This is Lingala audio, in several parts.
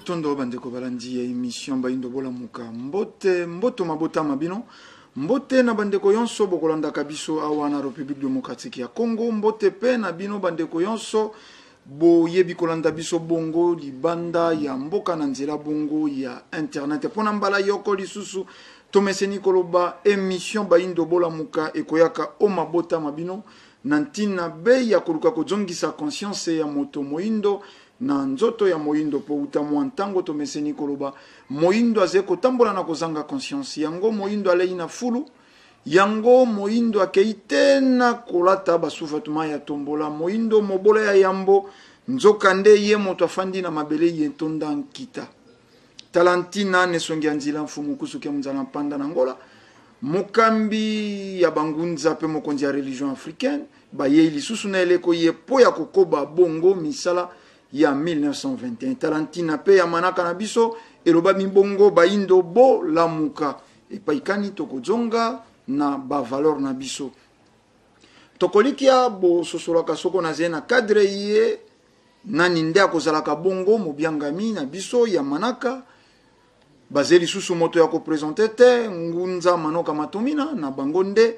Matondo bandeko balandi ya émission Baindo Bola Muka mboto mabota mabino mbote na bandeko yonso bokolanda kabiso awa na République démocratique ya Congo mbote pe na bino bandeko yonso bo yebi kolanda biso bongo libanda ya mboka na nzela bongo ya internet pona mbala yoko lisusu tomeseni koloba émission Baindo Bola Muka ekoyaka o mabota mabino nantina be ya koluka kozongisa conscience ya moto moindo na nzoto ya moindo po utamwa ntango tomeseni koloba moindo azeko tambola na kozanga conscience yango moindo alei na fulu yango moindo akeite na kolata basufatuma ya tombola moindo mobola ya yambo nzoka nde ye moto afandi na mabele yentonda nkita talantina nesongi anzila mfumu kusuke mzala mpanda na ngola mokambi ya bangunza pe mokonzi ya religion africaine ba ye lisusu na eleko ye po ya kokoba bongo misala ya 1921 talantina pe ya manaka na biso eloba mibongo baindo bo lamuka epaikani tokozonga na ba valeur na biso tokolikia bo sosolaka soko na zena cadre ye nani nde akozalaka bongo mobiangami na biso ya manaka bazeli susu moto ya kopresente te ngunza manoka matomina na bango nde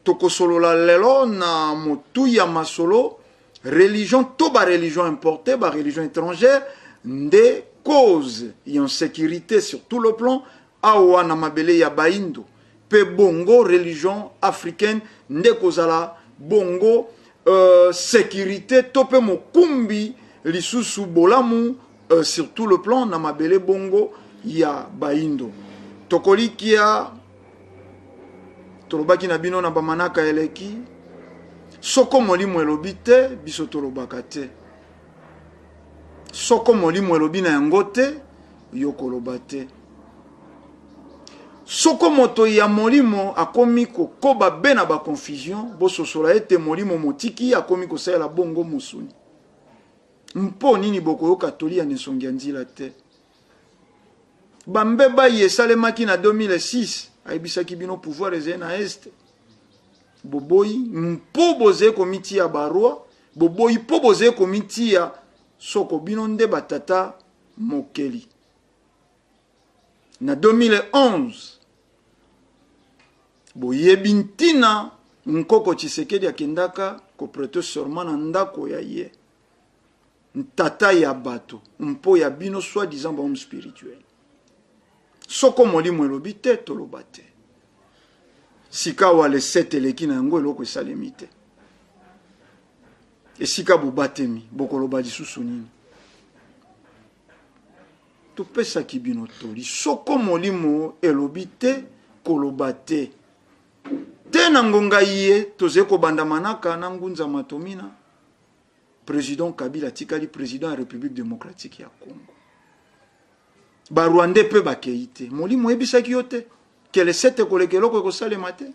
tokosolola lelo na motu ya masolo religion to ba religion importée ba religion étrangère nde cause et en sécurité sur tout le plan awa na mabele ya baindo pe bongo religion africaine nde kozala bongo sécurité to pe mokumbi lisusu bolamu sur tout le plan na mabele bongo ya baindo tokolikia tolobaki na bino na bamanaka eleki soko molimo elobi te biso tolobaka te soko molimo elobi na yango te yo koloba te soko moto ya molimo akomi kokoba be na baconfusion bososola ete molimo motiki akomi kosalela bongo musuni mpo nini bokoyoka tolia nesongi ya nzila te bambeba ye esalemaki na 2006 ayebisaki bino pouvoir ezali na este boboyi mpo boze komiti ya barua boboyi mpo boze komiti ya soko bino nde batata mokeli na 2011 boyebi ntina nkoko Tshisekedi akendaka koprete serment na ndako ya ye ntata ya bato mpo ya bino soi-disant ba homme spirituel soko molimo elobi te toloba te sika wale sete eleki na yango eloko esalemi te esika bobatemi bokoloba lisusu nini topesaki bino toli soko molimo elobi te koloba te te na ngonga ye toze kobanda manaka na ngunza matomina président Kabila tikali président ya République démocratique ya Congo barwande pe bakeite molimo ebisaki yo te kele sete kolekeloko ekosalema te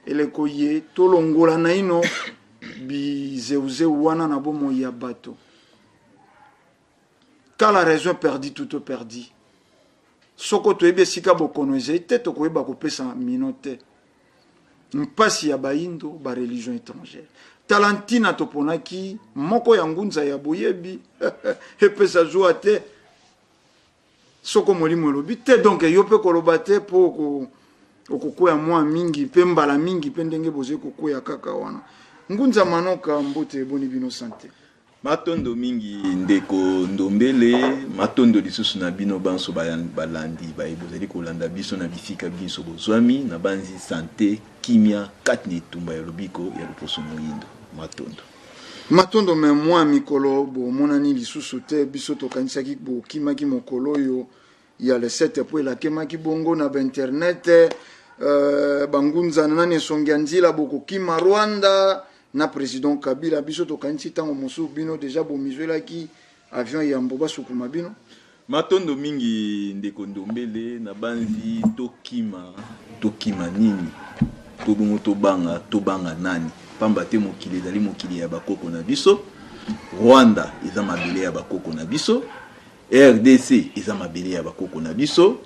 eleko ye tolongola na ino bizeuzeu wana na bomo ya bato quand la raison perdit tout perdu soko toyebi esika bokono ezali te tokoyeba kopesa mino te mpasi ya baindo ba religion étrangère talantina toponaki moko ya ngunza ya boyebi epesa joa te soko molimo elobi te donc yo pe koloba te po okokoya mwa mingi pe mbala mingi pe ndenge boze kokoya kaka wana ngunza manoka mbote eboni bino santé matondo mingi ndeko ndombele matondo lisusu na bino banso balandi bayebozali kolanda biso na bisika biso bozwami na banzi santé kimia katni tumba ya lobiko ya loposo moyindo matondo me mwa mikolo bo monani lisusu te biso tokanisaki bo kimaki mokolo yo ya le 7 po la kemaki bongo na internet bangunza nani songi nzila boko kima Rwanda na président Kabila biso tokanisi tango mosu bino deja bo mizelaki avion ya mboba sukuma bino matondo mingi ndeko ndombele na banzi tokima nini tobungo tobanga nani pamba te mokili ezali mokili ya bakoko na biso Rwanda eza mabele ya bakoko na biso RDC eza mabele ya bakoko na biso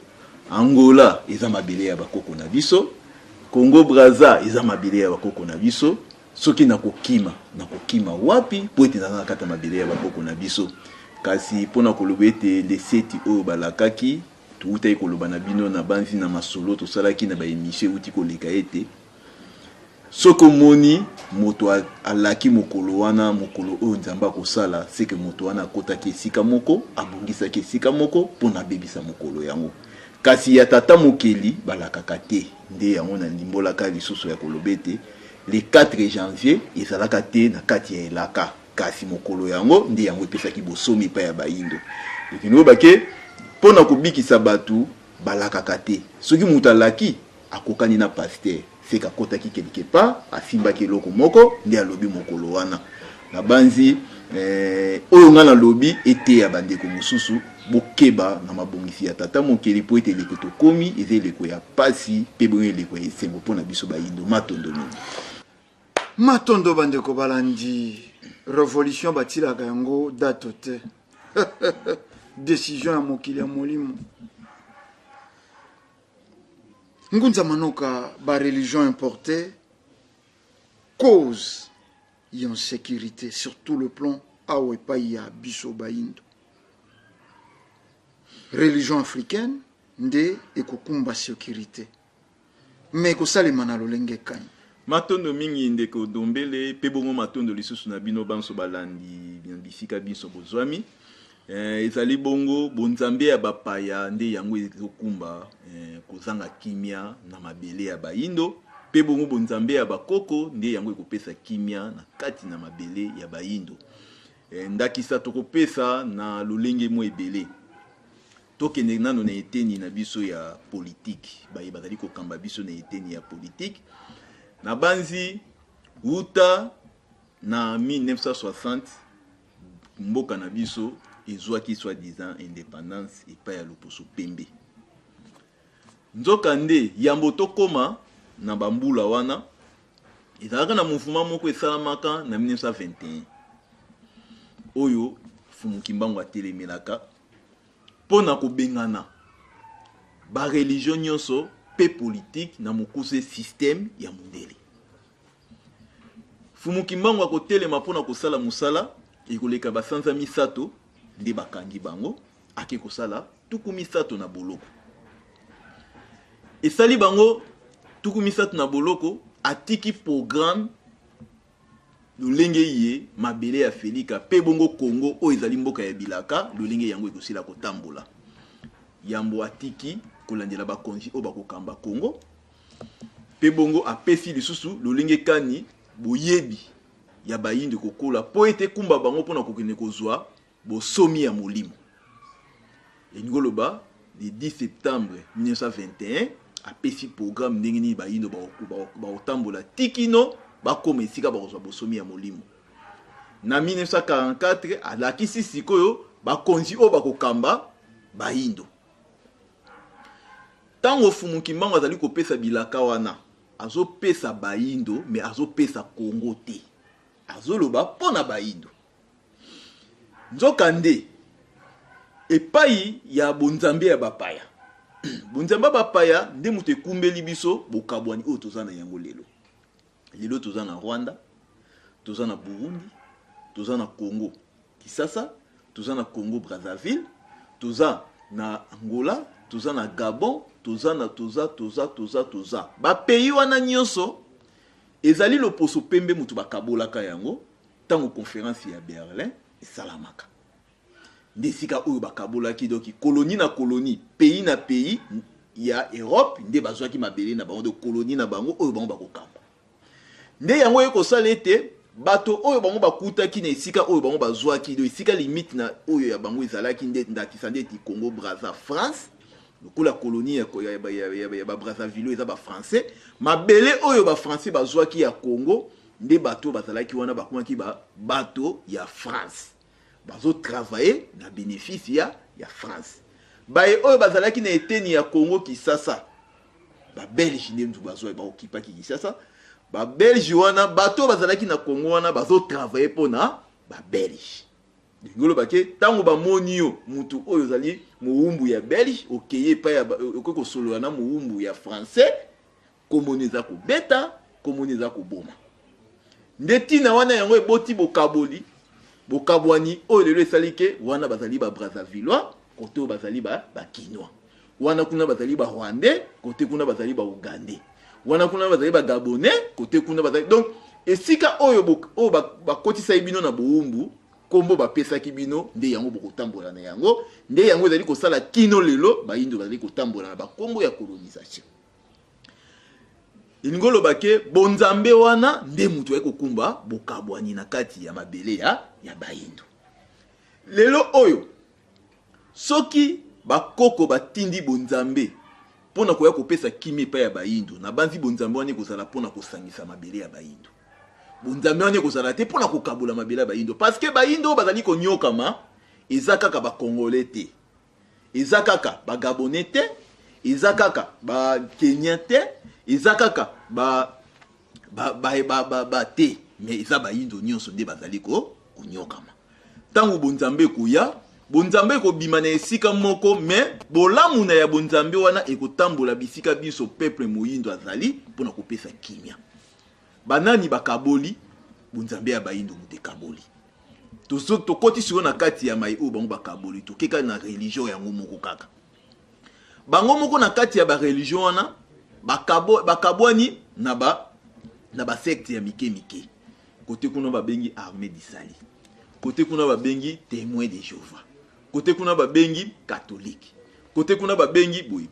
Angola eza mabele ya bakoko na biso Congo Brazza eza mabele ya bakoko na biso soki nakokima wapi po ete na kata mabele ya bakoko na biso kasi pona koloba ete leseti oyo balakaki tuutaki koloba na bino na banzi na masolo tosalaki na baémission euti koleka ete soki omoni moto alaki mokolo wana mokolo oyo nzambe akosala seke moto wana akotaki esika moko abongisaki esika moko mpona abebisa mokolo yango kasi ya tata mokeli balakaka te nde yango na ndimbolaka lisusu ya koloba ete le 4 janvier ezalaka te na kati ya elaka kasi mokolo yango nde yango epesaki bosomi epai ya bayindo ekino bake mpona kobikisa bato balakaka te soki moto alaki akokani na paster seke akotaki quelque part asimbaki eloko moko nde alobi mokolo wana na banzi oyo nga nalobi ete ya bandeko mosusu bokeba na mabongisi ya tata mokeli po ete eleko tokomi eza eleko ya pasi mpe bongo eleko ya esengo mpona biso bayindo matondo mingi matondo bandeko balandi révolution batilaka yango dato te décision ya mokili ya molimo ngunza manoka ba religion importée cause ya insécurité sur tout le plan awa epai ya biso bayindo religion africaine nde ekokumba sécurité mais ekosalema na lolenge kani matondo mingi ndeko dombele pe bongo matondo lisusu na bino banso balandi bisika biso bozwami ezali bongo bonzambe ya bapaya nde yango ezokumba kozanga kimia na mabele ya bayindo pe bongo bonzambe ya bakoko nde yango ekopesa kimia na kati na mabele ya bayindo ndakisa tokopesa na lolenge mo ebele tokende nano na eteni na biso ya politique baye bazali kokamba biso na eteni ya politique na banzi uta na 1960 mboka na biso ezwaki soi-disant indépendance epai ya loposo pembe nzoka nde yambo tokoma na bambula wana ezalaka na mouvement moko esalamaka na 1921 oyo Fumukimbangu atelemelaka mpona kobengana ba religion nyonso pe politique na mokuse système ya mondele Fumukimbangu akotelema mpona kosala musala ekoleka basanza misato nde bakangi bango ake kosala tuku misato na boloko esali bango tuku misato na boloko atiki programme lolenge ye mabele ya Felika pe bongo Congo o ezali mboka ya bilaka lolenge yango ekosila kotambola yambo atiki kolandela bakonzi o bakokamba Congo pe bongo apesi lisusu lolenge kani boyebi ya bayindo kokola po ete kumba bango pona kokene kozwa bosomi ya molimo engoloba le 10 septembre 1921 apesi programme ndenge ni bayindo baotambola tikino bakoma esika bakozwa bosomi ya molimo na 1944 alakisi sikoyo bakonzi o bakokamba bayindo tango Fumukimbangu azali kopesa bilaka wana azopesa bayindo mais azopesa Congo te azoloba pona bayindo nzoka nde epai ya bonzambe ya bapaya bonzambe bapaya nde moto ekumbeli biso bokabwani oyo toza na yango lelo toza na Rwanda toza na Burundi toza na Congo Kisasa toza na Congo Brazzaville toza na Angola toza na Gabon toza bapeyi wana nyonso ezali loposo pembe mutu bakabolaka yango tango conférence ya Berlin esalamaka nde sika oyo bakabolaki doki colonie na colonie pays na pays ya Europe nde bazwaki mabele na bango de colonie na bango oyo bango bakokamba nde yango ekosala ete bato oyo bango bakutaki na esika oyo bango bazwaki do esika limite na oyo ya bango ezalaki nde ndakisa nde ti Congo Brazza France lokola colonie ya Brazzaville eza ba français mabele oyo ba français bazwaki ya Congo nde bato bazalaki wana bakomaki ba bato ya France bazo travailler na bénéfice ya France baye oyo bazalaki na eteni ya Congo Kisasa ba Belge nde mtu bazwa ba okipaki Kisasa ba Belge wana bato bazalaki na Congo wana bazo travailler pona ba Belge ngolo bake tango ba monio mutu oyo zali muumbu ya Belge okeye pa ya okoko solo na muumbu ya français komoneza ko beta komoneza ko boma ndetina wana yango eboti bokaboli bokabwani oyo lelo esali ke wana bazali ba Brazzavillois côté bazali ba Kinois, wana kuna bazali ba Rwandais côté kuna bazali ba Ougandais, wana kuna bazali ba Gabonais côté kuna bazali. Donc esika oyo bakotisa bino na boumbu kombo bapesaki bino nde yango bokotambola na yango, nde yango ezali kosala kino lelo bayindo bazali kotambola na bakombo ya colonisation. Ingolo bake bonzambe wana nde mutu ya kokumba bokabwani na kati ya mabele ya bayindo. Lelo oyo soki bakoko batindi bonzambe pona koya kopesa kimi pa ya bayindo na banzi bonzambe wana kozala pona kosangisa mabele ya bayindo. Bonzambe wana kozala te pona kokabola mabele ya bayindo parce que bayindo bazali konyokama eza kaka ba Congolais te, eza kaka ba Gabonais te, eza kaka ba Kenya te, eza kaka ba te, mais eza bayindo nyonso nde bazali konyokama. Tangu bonzambe koya bonzambe ko bima na esika moko, mais bolamu na ya bonzambe wana ekotambola bisika biso peuple moyindo azali pona kopesa kimia. Banani bakaboli bonzambe ya bayindo mute kaboli. Tokoti siko na kati ya mai o bango bakaboli tokeka na religion yango moko kaka. Bango moko na kati ya ba religion wana bakabwani na ba secte ya mike. Kote kuna babengi armée du salut. Kote kuna babengi témoin de Jéhovah. Kote kuna babengi catholique. Kote kuna babengi boy.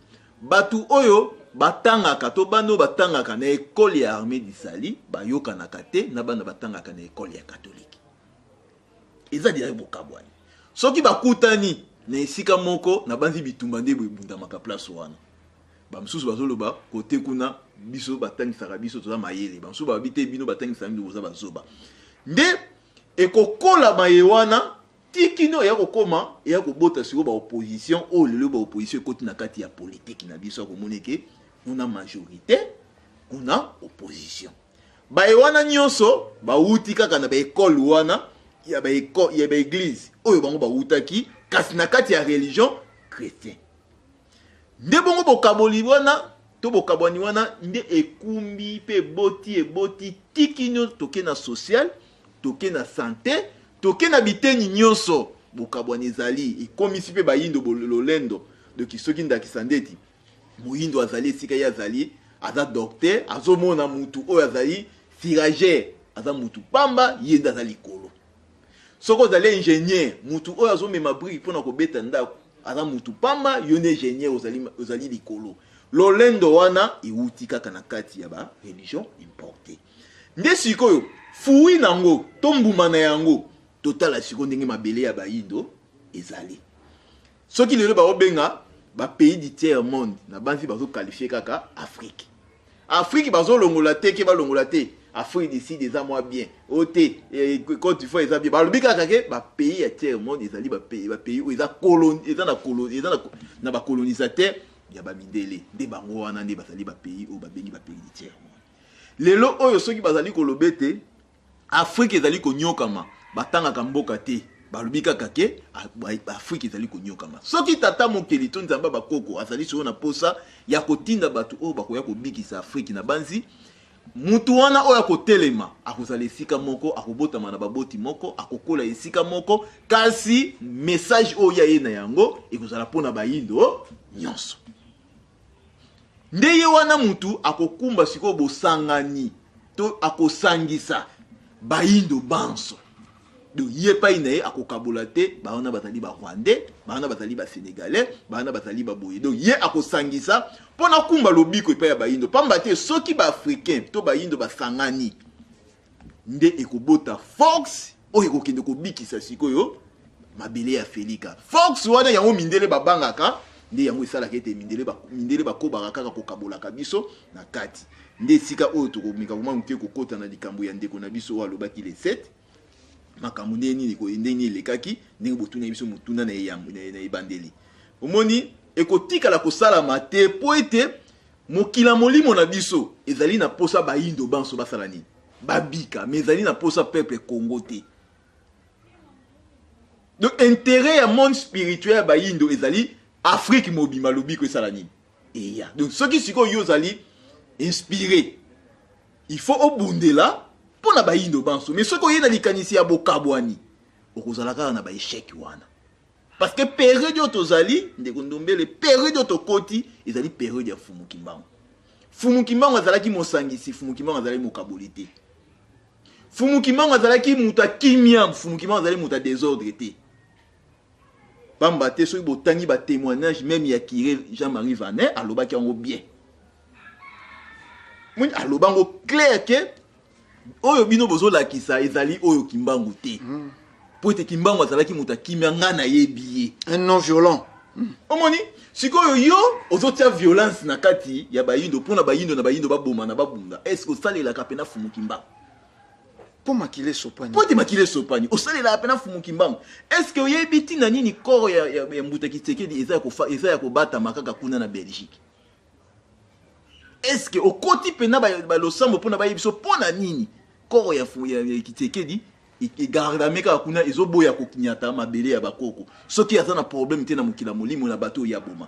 Batu oyo batangaka to bano batangaka na école ya armée du salut bayoka na kate na bana batangaka na école ya catholique. Eza dia bokabwani. Soki bakutani na esika moko na banzi bitumba nde bunda maka place wana. Bamsusu bazoloba kote kuna biso batangisaka biso toza mayele. Bamsusu babite bino batangisa bino boza bazoba. Nde ekokola maye wana tikino ya kokoma ya kobota siko ba opposition o lelo ba opposition koti na kati ya politique na biso komoneke kuna majorité kuna opposition. Ba wana nyonso ba uti kaka na ba école wana ya ba église oyo bango ba utaki kasi na kati ya religion chrétien. Nde bongo bokaboli wana to bokabwani wana nde ekumbi pe boti tikino toke na social, toke na santé, toke na biteni nyonso bokabwani ezali ekomisi pe bayindo bololendo de kisoki ndakisa ndeti moyindo azali esika ya azali aza docteur azomona mutu oyo azali siragère aza mutu pamba yenda azali kolo. Soko azali ingénieur mutu oyo azomema brique pona kobeta ndako aza mutu pamba yone ingénieur ozali likolo. Lolendo wana iwuti kaka na kati ya ba religion importée. Nde sikoyo fuwi nango tombuma na yango totala siko ndenge mabele ya bayindo ezali. Soki lelo ba obenga ba pays du tiers monde na banzi bazo qualifier kaka Afrique. Afrique bazo longola te ke ba longola te. Afrique d'ici des mois bien. Ote Côte d'Ivoire eza bien. Ba lobi kaka ke ba pays ya tiers monde ezali ba pays où eza na ba colonisateur ya ba mindele. De bango wana nde bazali ba pays ou ba bengi ba pays du tiers monde. Lelo oyo soki bazali kolobete Afrique ezali konyokama batangaka mboka te balubi kaka ke Afrique ezali konyokama. Soki tata mokeli to nzamba bakoko azali so na posa ya kotinda batu oyo bakoya kobikisa Afrique na banzi mutu wana oyo akotelema akozala esika moko akobotama na baboti moko akokola esika moko kasi message oyo ye na yango ekozala pona bayindo nyonso. Ndeye wana mutu akokumba siko bosangani to akosangisa bayindo banso. Donc yé pa inaye akokabola te baona bazali ba Rwandais, baona bazali ba Sénégalais, baona bazali ba boye. Donc yé akosangisa pona kumba lobiko epa ya bayindo. Pamba te soki ba africain to bayindo basangani nde ekobota Fox o ekokende kobikisa sikoyo mabele ya Felika. Fox wana yango mindele babangaka nde yango esala kete mindele bakobaka kaka kokabola kabiso na kati. Nde sika oyo tokomika vraiment muke kokota na likambo ya ndeko na biso alobaki le 7 makambo ndeni liko ndeni lekaki ndenge botuna biso mutuna na yambo na ibandeli. Omoni ekotika la kosala mate po ete mokila molimo na biso ezali na posa bayindo banso basala nini babika mais ezali na posa peuple Congo te. Donc intérêt ya monde spirituel bayindo ezali Afrique mobima lobiko esala nini eya. Donc ceux qui siko yo zali inspiré il faut obundela pona bayindo banso mais ceux qui yena likanisi ya bokabwani okozalaka na ba échec wana. Parce que période yo tozali ndeko ndombele période yo tokoti ezali période ya Fumu Kimbangu. Fumu Kimbangu azalaki mosangisi, Fumu Kimbangu azalaki mokabolité. Fumu Kimbangu azalaki muta kimia, Fumu Kimbangu azalaki muta désordre te. Pamba te soki botangi ba témoignage même ya Kiré Jean-Marie Vanet alobaki yango bien. Muni alobango clair que oyo bino bozolakisa ezali oyo Kimbangu te. Po ete Kimbangu azalaki muta kimia ngana yebiye. Un non violent. Omoni sikoyo yo ozotia violence na kati ya bayindo pona bayindo na bayindo baboma na babunda. Est-ce que osalelaka pena Fumu Kimbangu? Po makile sopani. Po te makile sopani. Osalelaka pena Fumu Kimbangu. Est-ce que oyebiti na nini koro ya Mbuta Kisekedi eza ya kobata makaka kuna na Belgique? Est-ce que au koti pena ba losambo pona bayebiso pona nini koro ya Kisekedi et garda meka kuna ezoboya ko kinyata mabele ya bakoko soki aza na problème te na mukila molimo na bato ya boma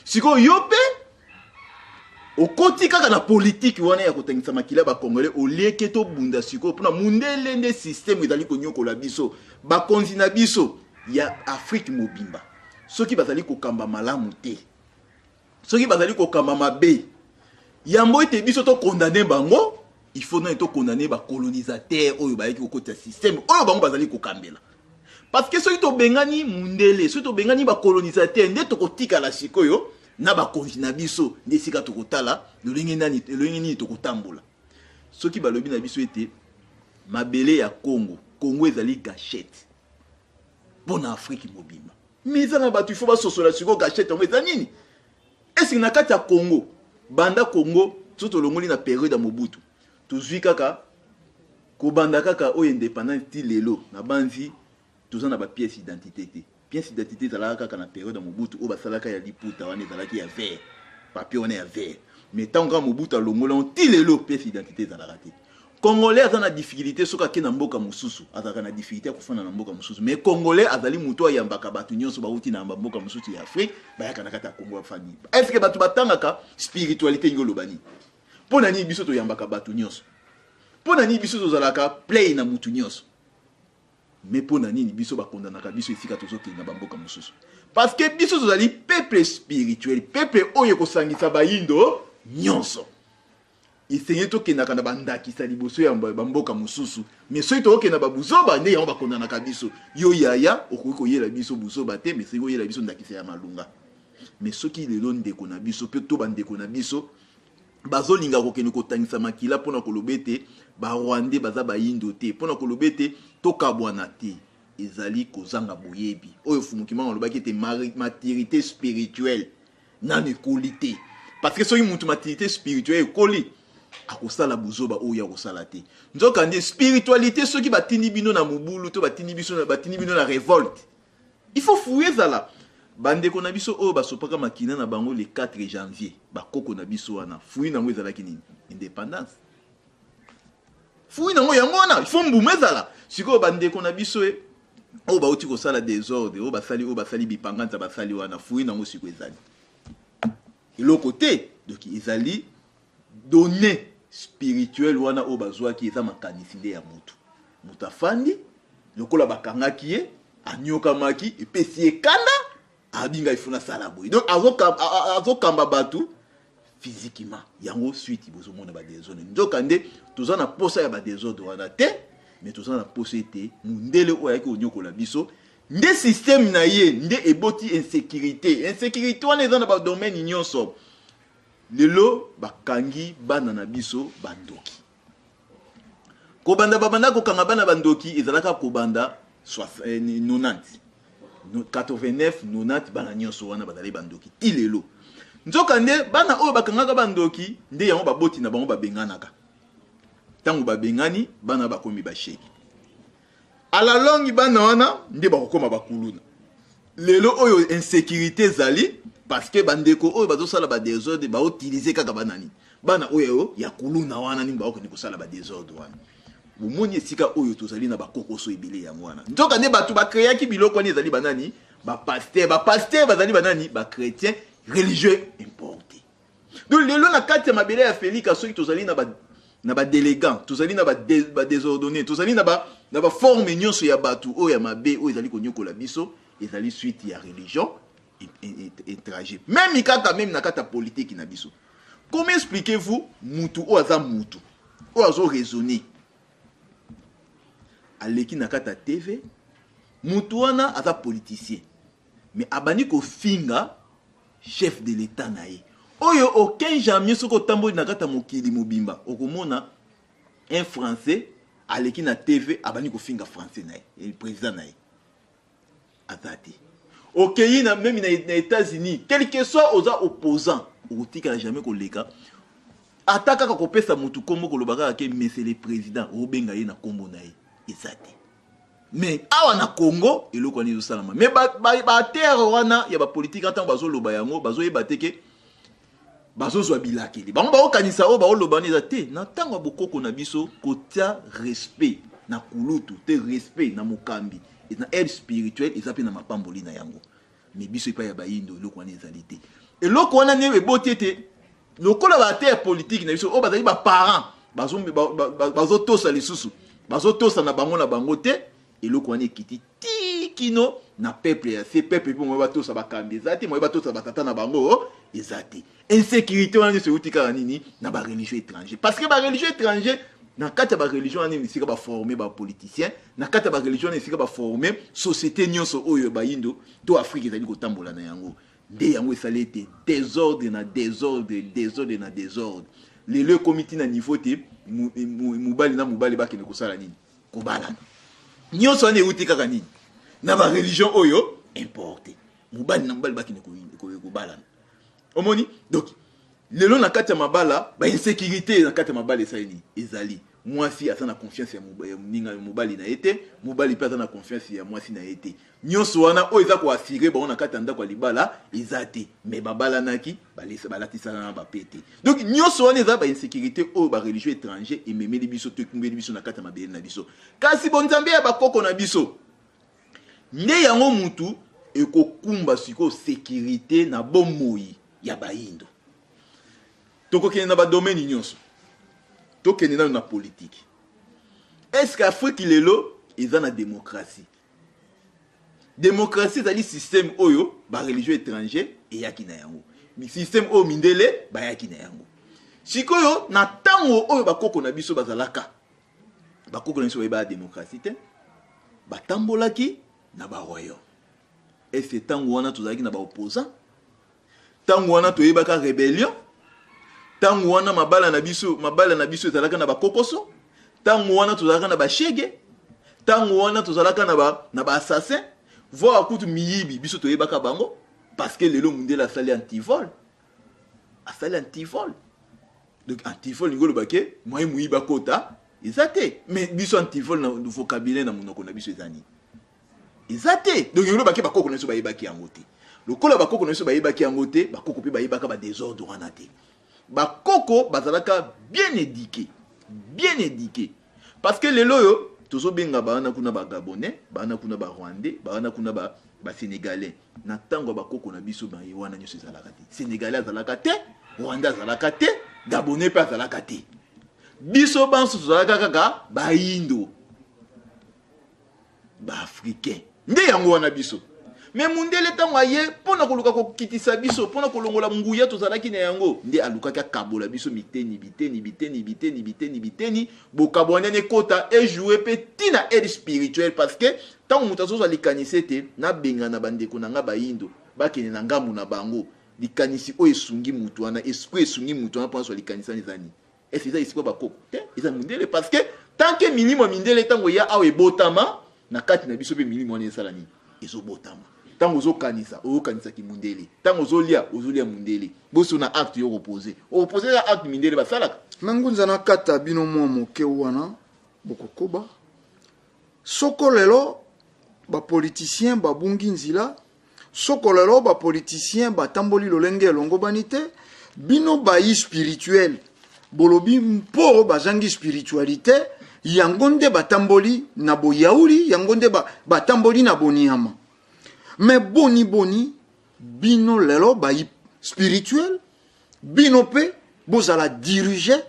siko yope okoti kaka na politique wana ya kotengisa makila ba congolais olieke to bunda siko pona mundele nde système ezali konyokola biso ba konzina biso ya Afrique mobimba soki bazali kokamba malamu te soki bazali kokamba mabe yambo ete biso to condamner bango. Il faut non être condamné par colonisateur ou par le système ou par bazali kokambela parce que ceux qui bengani mundele ceux qui bengani ba colonisateur nde to kotika la sikoyo na ba kontina biso nde sika to kotala lolingeni to kotambola ceux qui balobi na biso ete mabele ya Congo ezali gâchette pour na Afrique mobimba mais ça na batu faut ba sosola siko gâchette on eza nini est-ce que na kati ya Congo banda Congo tout longoli na période ya Mobutu tuzwi kaka kobanda kaka o indépendant ti lelo na banzi tozana ba pièce d'identité te pièce d'identité zalaka kaka na période ya Mobutu o basalaka ya liputa wana zalaki ya vert papier wana ya vert mais tant que Mobutu longola ti lelo pièce d'identité zalaka te congolais azana difficulté soka ke na mboka mususu azaka na difficulté ko fana na mboka mususu mais congolais azali muto ya mbaka batu nyonso ba uti na mboka mususu ya Afrique ba yaka na kata Congo fani est-ce que batu batangaka spiritualité ngolo bani pona ni biso to yambaka batu nyonso pona ni biso to zalaka play na mutu nyonso mais pona ni biso bakondanaka biso esika tozokenga bamboka mususu parce que biso tozali peuple spirituel peuple oyo kosangisa bayindo nyonso isenye tokendaka na bandakisa liboso ya bamboka mususu mais soki tokenda babuzoba nde yango bakondanaka biso yo yaya okoki koyela biso buzoba te mais soki oyela biso ndakisa ya malunga mais soki lelo ndeko na biso pe to bandeko na biso bazolinga kokende kotangisa makila pona kolobete ba Rwandais baza bayindo te pona kolobete tokabwana te ezali kozanga boyebi oyo Fumu Kimbangu lobaki te maturité spirituelle na ekolité parce que soki mutu maturité spirituelle ekoli akosala buzoba oyo akosala te nzoka nde spiritualité soki batindi bino na mobulu to batindi bino na révolte il faut fouiller zala bandeko na biso oyo basopaka makina na bango le 4 janvier bakoko na biso wana fui nango ezalaki nini indépendance fui nango yango wana il faut mbuma ezala sikoyo bandeko na biso oyo bauti kosala désordre oyo basali bipanganta basali wana fui nango sikoyo ezali eloko te donc ezali donné spirituel wana oyo bazwaki eza makanisi nde ya mutu afandi lokola bakangaki ye anyokamaki epesi ekanda abinga ifuna sala boy donc azokamba batu physiquement yango suite bozomona ba désordre ndoka nde tozana posa ya ba désordre wana te mais tozana posa ete mundele oyo yaki onyokola biso nde système na ye nde eboti insécurité wana eza na ba domaine nyonso lelo bakangi bana na biso bandoki kobanda babanda kokanga bana bandoki ezalaka kobanda 90 89 90 bana nyonso wana bazali bandoki ti lelo nzoka nde bana oyo bakangaka bandoki nde yango baboti na bango babenganaka tango babengani bana bakomi basheki ala longi bana wana nde bakokoma bakuluna lelo oyo insécurité zali parce que bandeko oyo bazosala ba désordre ba utiliser kaka banani bana oyo ya kuluna wana ninga bakoni kosala ba désordre wana bomoni esika oyo tozali na bakokoso ebele yango wana nzoka nde batu bakreaki biloko ni ezali banani ba pasteur bazali banani ba chrétien religieux importé donc lelo na kati ya mabele ya Félix soki tozali na ba na ba délégant tozali na ba désordonné tozali na ba forme nyonso ya batu o ya mabe o ezali konyokola biso ezali suite ya religion étranger même kaka même na kata politique na biso. Comment expliquez-vous mutu o aza mutu o azo raisonner aleki na kata TV mutu wana aza politicien mais abani ko finga chef de l'état na ye oyo aucun jamais soko tamboli na kata mokili mobimba okomona un français aleki na TV abani ko finga français na ye président na ye azati okei na même na États-Unis quel que soit aux opposants otika na jamais koleka ataka ka kopesa mutu kombo kolobaka ke monsieur le président obenga ye na kombo na ye ezati. Mais awa na Congo eloko ni salama mais ba terre wana ya ba politique atango bazo loba yango bazo yebateke bazo zwa bilakeli bango ba okanisa o ba loba ni ezate na tango bokoko na biso kotia respect na kulutu te respect na mokambi na aide spirituelle ezape na mapamboli na yango mais biso epa ya bayindo eloko wana ezalite eloko wana ne ebotete lokola ba terre politique na biso o bazali ba parents bazo tosa lisusu bazo tosa na bango te eloko wana ekiti tikino na peuple ya ce peuple pour moi bato sa bakambi ezati moi bato sa batata na bango ezati insécurité wana se utika nini na ba religieux étranger parce que ba religieux étranger na kata ba religion wana misika ba former ba politiciens na kata ba religion wana misika ba former société nyonso oyo ba indo to Afrique ezali kotambola na yango nde yango esalete désordre na désordre le comité na niveau te mubali na mubali bakene kosala nini kobalana nyonso wana euti kaka nini na ba religion oyo importé mubali na mubali bakine kobalana omoni donc lelo na kati ya mabala ba insécurité na kati ya mabala esaini ezali mwasi asa na confiance ya mubali na ete mubali pe asa na confiance ya mwasi na ete nyonso wana oyo eza ko assurer ba na kati ya ndako ya libala ezate mais babala naki balesa balatisa na ba pete donc nyonso wana eza ba insécurité oyo ba religieux étranger ememeli biso to kumbeli biso na kati ya mabele na biso kasi bonzambe ya bakoko na biso nde yango mutu ekokumba siko sécurité na bomoi ya bayindo tokokende na ba domaine nyonso tokende na politique est-ce qu'Afrique lelo eza na démocratie ezali système oyo ba religieux étranger eyaki na yango mi système oyo mindele bayaki na yango sikoyo na tango oyo bakoko na biso bazalaka bakoko na biso ba démocratie te batambolaki na ba royaume est-ce tango wana tozalaki na ba opposant tango wana toyebaka rébellion tango wana mabala na biso ezalaka na bakokoso tango wana tozalaka na bashege tango wana tozalaka na ba assassin voir kutu miyibi biso toyebaka bango parce que lelo mundela asali antivol donc antivol ngolo bake moi muyiba kota ezate mais biso antivol na vocabulaire na monoko na biso ezani ezate donc ngolo bake bakoko na biso bayebaki yango te lokola bakoko na biso bayebaki yango te bakoko pe bayebaka ba désordre wana te bakoko bazalaka bien éduqué parce que lelo yo tozo benga bana kuna ba gabonais bana kuna ba rwandais bana kuna ba sénégalais na tango bakoko na biso ba wana nyoso ezalaka te sénégalais azalaka te rwandais azalaka te gabonais pe azalaka te biso banso tozalaka kaka ba indo ba africain nde yango wana biso mais mundele tango aye pona koluka kokitisa biso pona kolongola nguya tozalaki na yango nde alukaka kabola biso biteni bokabwana ne kota et jouer petit na aide spirituelle parce que tango mutazo za likanisi te na benga na bandeko na nga bayindo bakene na ngamu na bango likanisi o esungi mutu wana esprit esungi mutu wana pona likanisa nizani et c'est ça esprit bakoko te eza mundele parce que tant que minimum mindele tango ya awe botama na kati na biso pe minimum ne sala ni ezo botama tango zo kanisa ki mundele tango zo lia mundele boso na acte yo opposé na acte mindele basalaka mangunza na kata bino mwa moke wana bokokoba soko lelo ba politicien babungi nzila soko lelo ba politicien batamboli lolenge elongo banite bino bayi spirituel bolobi mpo bazangi spiritualité yango nde batamboli na boyauli yango nde batamboli na boniama mais boni bino lelo ba spirituel bino pe bozala diriger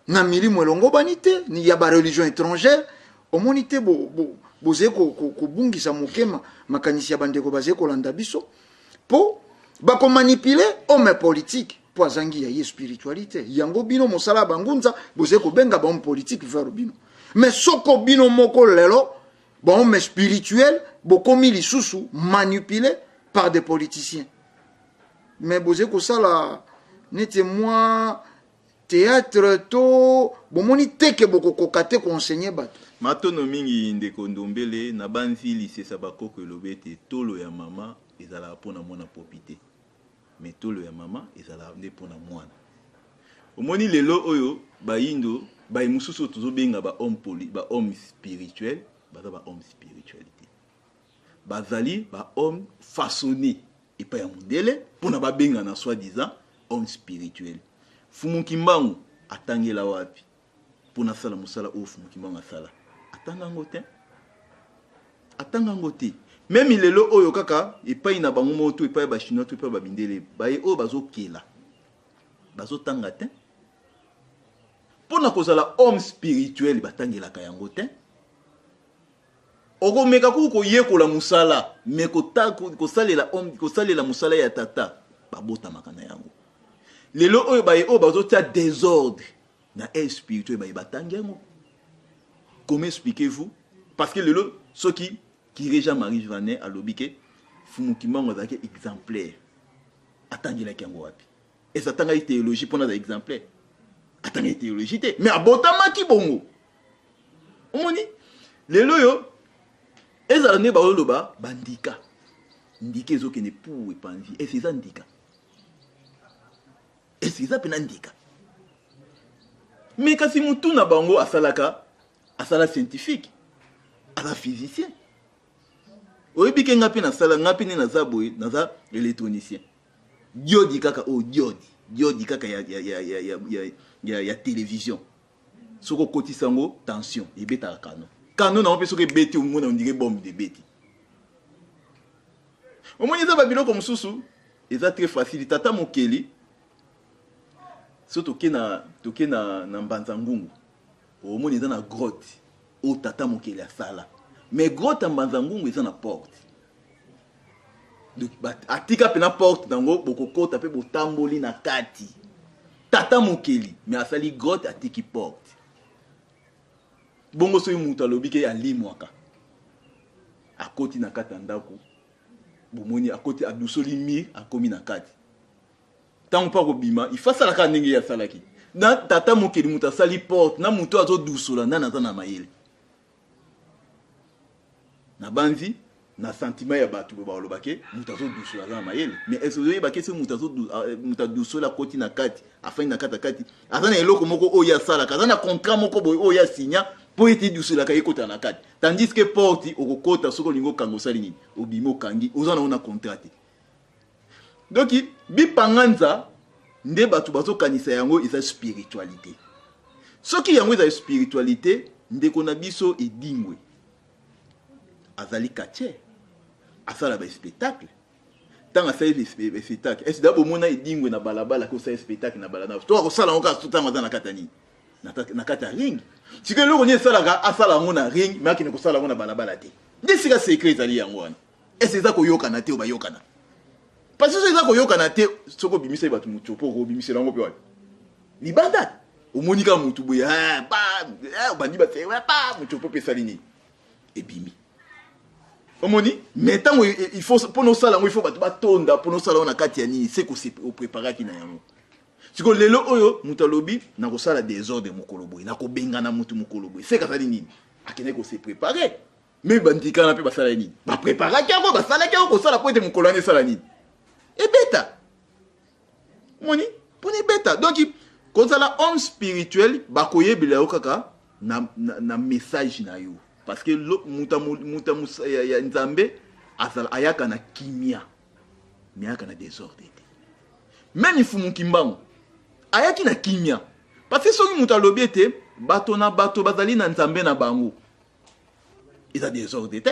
na milimo elongo banite ni ya ba religion étrangère omonite boze ko bungisa mokema makanisi ya bandeko baze ko landa biso po ba ko manipuler homme politique po azangi ya spiritualité yango bino mosala bangunza boze ko benga ba homme politique vers bino mais soko bino moko lelo ba homme spirituel bokomi lisusu manipulé par des politiciens mais boze ko sala nete moi théâtre to bomoni teke boko kokate ko enseigner bato matono mingi ndeko ndombele na banzi lycée sabakoko elobete tolo ya mama ezala pona mwana popité mais tolo ya mama ezala nde pona mwana omoni lelo oyo bayindo bayi mususu tozobenga ba homme spirituel baza ba homme spiritualité bazali ba homme façonné epa ya mundele pona babenga na soi-disant homme spirituel Fumukimbangu atangela wapi pona sala musala o Fumukimbangu asala atanga ngote même lelo oyo kaka epai na bango moto epai ba chinois to epai ba bindele baye o bazokela bazotanga te pona kozala homme spirituel batangela ka yango te okomeka ko yekola musala me kosalela homme kosalela musala ya tata babota makana yango lelo oyo baye o bazotia désordre na spirituel baye batangi yango. Comment expliquez-vous? Parce que lelo ceux qui Jean-Marie Vianney a lobike Fumukimbangu azaki exemplaire atangela kango wapi et ça tanga théologie pour na exemplaire atanga théologie te mais abotama ki bongo omoni lelo yo ezala ne ba loba bandika ndike ezokene pour epanzi et c'est ça ndika et c'est ça pena ndika mais kasi mutu na bango asalaka asala scientifique ala physicien oyebike ngapi na sala ngapi ne na zaboy na za électronicien diodi kaka o diodi kaka ya télévision soko kotisango tension ebeta canon na opeso ke beti umona ondire bombe de beti omoni za babiloko mususu eza très facile tata mokeli so toke na mbanza ngungu omoni eza na grotte o tata mokeli asala mais grotte mbanza ngungu eza na porte donc atika pena porte dango bokokota pe botamboli na kati tata mokeli mais asali grotte atiki porte bongo so mutu alobike ya limwaka akoti na kati ndako bomoni akoti adusoli mir akomi na kati tango pa kobima ifasala ka ndenge ya salaki na tata mokeli mutu asali porte na mutu azo dusola na naza na mayele na banzi na sentiment ya batu ba olobake mutu azo dusola na mayele mais est-ce que ba kese mutu azo dusola koti na kati afin na kati azana eloko moko oya sala kazana contrat moko boy oya signa po eti dusola ka ekota na kati tandis que porte okokota soko lingo kango sali nini obimo kangi ozana ona contrat. Donc bipanganza nde batu bazokanisa yango eza spiritualité soki yango eza spiritualité ndeko na biso edingwe azali kache asala ba spectacle tanga sala spectacle est d'abord mona edingwe na balabala ko sala spectacle na balabala to ko sala ngoka tutanga za na katani na kata ring sike loko ni sala ga asala ngo na ring mais akine ko sala ngo na balabala te ndisika secret ezali yango wana est ce ko yokana te o ba yokana parce que ça ko yokana te soko bimisa batu mutu po ko bimisa lango pe wali libanda omonika mutu boya bandi ba te pa mutu po pe salini et bimi omoni mais tant il faut pour nos salles il faut batu batonda pour nos salles on a katiani c'est ko se préparer ki na yango siko lelo oyo mutalobi na ko sala désordre mokolo boy na ko bengana mutu mokolo boy c'est ka sali nini akene ko se préparer mais bandika na pe ba sala nini ba préparer ki ko ba sala ki ko sala po ete mokolo ani sala nini et bêta moni poni bêta donc quand ça la homme spirituel bakoye bila okaka na message na yo parce que muta ya nzambe asala ayaka na kimia mais ayaka na désordre même Fumukimbangu ayaki na kimia parce que soki muta lobiete bato na bato bazali na nzambe na bango eza désordre te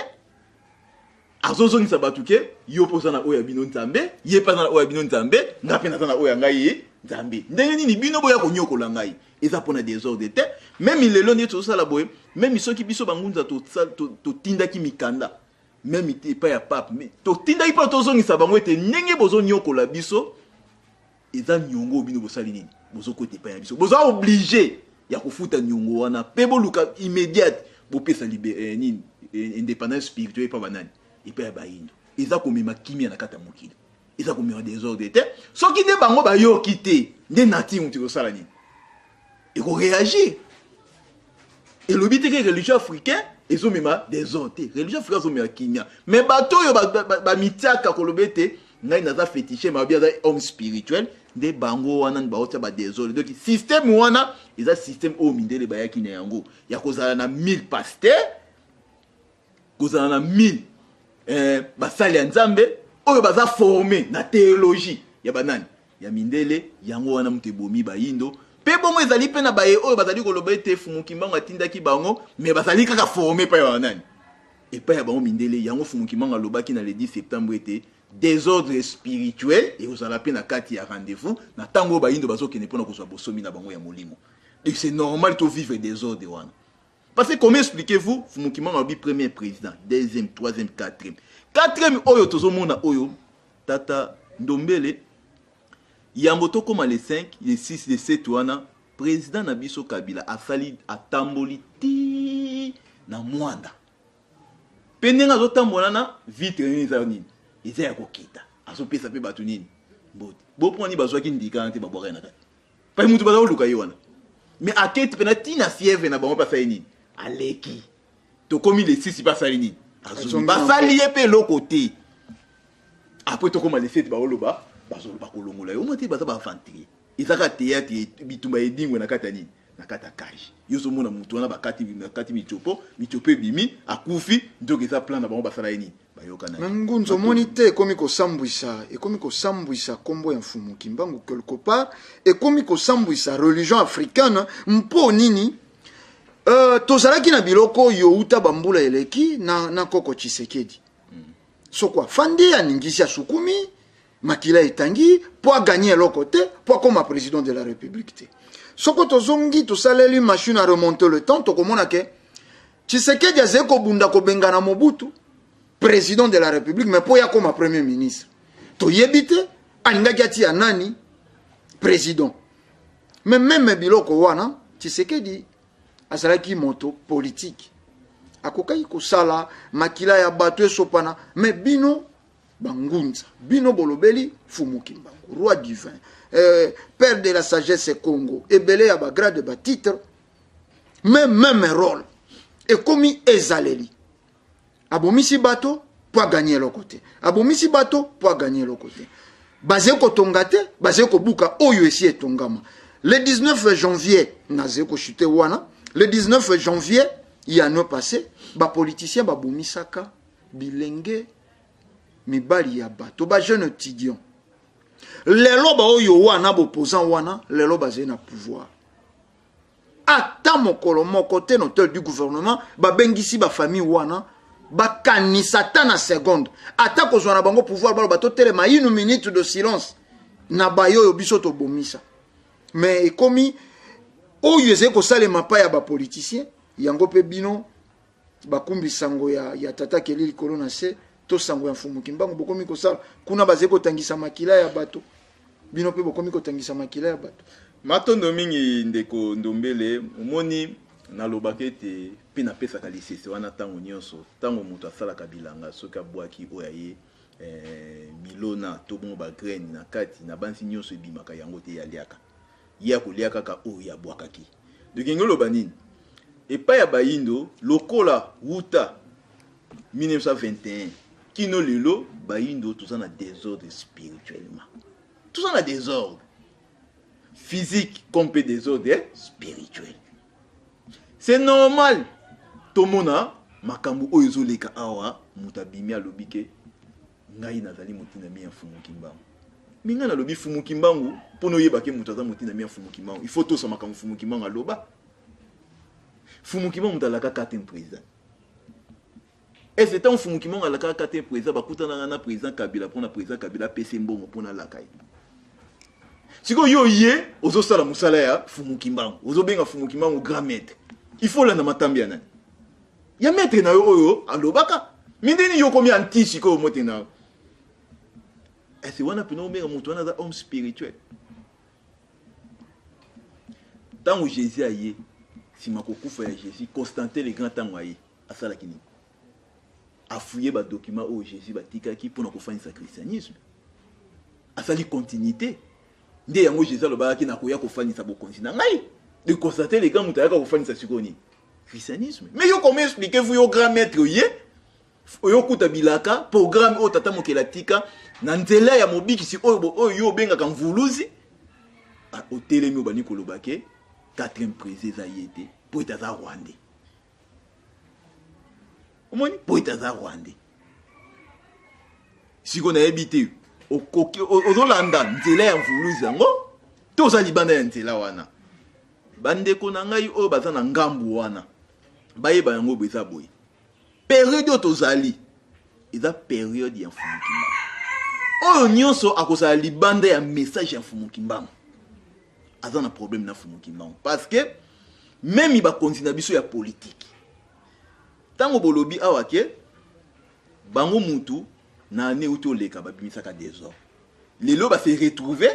azozo ni sabatuke yo poza na oya bino nzambe ye pa na oya bino nzambe ngape na oya ngai nzambe ndenge nini bino boya konyokola ngai eza pona désordre te même lelo nde tozosala boye même soki biso bangunza totindaki mikanda même ite pa ya pape totindaki mpo tozongisa bango ete ndenge bozonyokola biso eza nyongo bino bosali nini bozokota epai ya biso boza obligé ya kofuta nyongo wana mpe boluka immédiate bopesa nini indépendance spirituelle epai banani epai ya bayindo eza komema kimia na kati ya mokili eza komema désordre te soki nde bango bayoki te nde nati mutu kosala nini ekoréagir elobi te ke religion africain ezomema désordre te religion africain ezomema kimia mais bato oyo bamitiaka koloba ete ngai naza fétiche mabi aza homme spirituel nde bango wana baotia badésordre donc système wana eza système oyo mindele bayaki na yango ya kozala na 1000 pasteur kozala na 1000 basali ya nzambe oyo baza formé na théologie ya banani ya mindele yango wana mutu ebomi bayindo mpe bongo ezali mpe na baye oyo bazali koloba ete Fumukimbangu atindaki bango mais bazali kaka formé pa ya banani epai ya bango mindele yango Fumukimbangu alobaki na le 10 septembre ete désordre spirituel ekozala mpe na kati ya rendez-vous na ntango oyo bayindo bazokende mpona kozwa bosomi na bango ya molimo donc c'est normal to vivre désordre wana parce que comment expliquez-vous Fumukimbangu alobi premier président deuxième troisième quatrième oyo tozomona oyo tata Ndombele yambo tokoma le 5 le 6 le 7 wana président na biso Kabila asali atamboli ti na mwanda pe ndenge azotambola na vitre nini eza nini eza ya kokita azopesa mpe bato nini mbote boponi bazwaki ndika te babwaka na kati pa mutu bazoluka ye wana mais aketi pena tina fièvre na bango pasali nini aleki tokomi le 6 pasali nini basali ye mpe eloko te après tokoma le 7 baoloba bazoloba kolongola yo moti baza bafantirie ezaka théâtre bitumba edingwe na kati ya nini na kati ya kaji yo somona mutu wana bakati michopo ebimi akufi donc eza plan na bango basala ye nini bayokana ngunzo moni te ekomi kosambwisa kombo ya Fumukimbangu quelque part ekomi kosambwisa religion africaine mpo nini tozalaki na biloko yo uta bambula eleki na Koko Tshisekedi so quoi fandi aningisi ya sukumi makila etangi po gagner eloko te po comme président de la république te soko tozongi tosaleli machine à remonter le temps tokomona ke Tshisekedi azeko bunda ko bengana Mobutu président de la république mais po ya comme premier ministre to yebite aningaki ati nani président mais même biloko wana Tshisekedi azalaki moto politique akokai kosala makila ya bato esopana mais bino bangunza bino bolobeli Fumukimbangu roi divin père de la sagesse Congo ebele ya bagrade ba titre même rôle et komi ezaleli abomisi bato pour gagner le côté abomisi bato pour gagner le côté basé ko tongate basé ko buka oyo esi etongama le 19 janvier naze ko chuter wana le 19 janvier il y a un passé ba politicien ba bomisaka bilenge mibali ya bato ba jeune étudiant lelo ba oyo wana opposant wana lelo bazé na pouvoir ata mokolo moko te notel du gouvernement ba bengisi ba famille wana ba kanisa ta na seconde ata kozwa na bango pouvoir ba bato telema une minute de silence na bayo yo biso to bomisa mais ekomi oyo eze ko salema pa ya ba politicien yango pe bino bakumbi sango ya tata Kelili Kolona se to sango ya Fumukimbangu bokomi ko sala kuna baze ko tangisa makila ya bato bino pe bokomi ko tangisa makila ya bato matondo mingi ndeko Ndombele omoni na lobakete pe na pesa ka lisese wana tango nyonso tango mutu asalaka bilanga soki abwaki oya ye milona to bongo ba graine na kati na bansi nyonso ebimaka yango te yaliaka ya koliaka ka oya bwakaki donc ngolo banini epai ya bayindo lokola wuta 1921 kino lelo bayindo tout ça na désordre spirituellement tout ça na désordre physique comme peu désordre spirituel c'est normal tomona makambo oyo ezoleka awa mutabimi alobike ngai nazali mutina mi ya Fumukimbangu minga na lobi Fumukimbangu pono yebake mutaza mutina mi ya Fumukimbangu il faut to sa makambo Fumukimbangu aloba Fumukimbangu mutalaka kate président et c'est un Fumukimbangu alaka kate président bakuta na président Kabila pona président Kabila pese mbongo pona lakai siko yo ye ozosala musala ya Fumukimbangu ozobenga Fumukimbangu grand maître il faut la na matambi ya nani ya maître na yo oyo alobaka mindeni yo komi anti siko mote na ese wana pena obenga mutu wana za homme spirituel tango Jésus aye sima kokufa ya Jésus Constantin le grand tango aye asala kini afouiller ba document au Jésus batikaki pour na kofanisa christianisme asali continuité nde yango Jésus alobaki na koya kofanisa bokonzi na ngai de constater les grands mutayaka kofanisa sikoni christianisme mais yo comment expliquer vous yo grand maître ye yo kuta bilaka programme o tata mokela tika na nzela ya mobiki si oyo yo benga kan vuluzi o telemi obani kolobake 4e président ayete pour etaza rwandais omoni pour etaza rwandais siko na ebite okoki ozolanda nzela ya mvuluzi yango toza libanda ya nzela wana bandeko na ngai oyo baza na ngambu wana bayeba yango beza boye période oyo tozali eza période ya Fumukimbangu oyo nyonso akozala libanda ya message ya Fumukimbangu aza na problème na Fumukimbangu parce que même bakonzi na biso ya politique tango bolobi awa ke bango mutu na ane uti oleka babimisaka désordre lelo ba se retrouver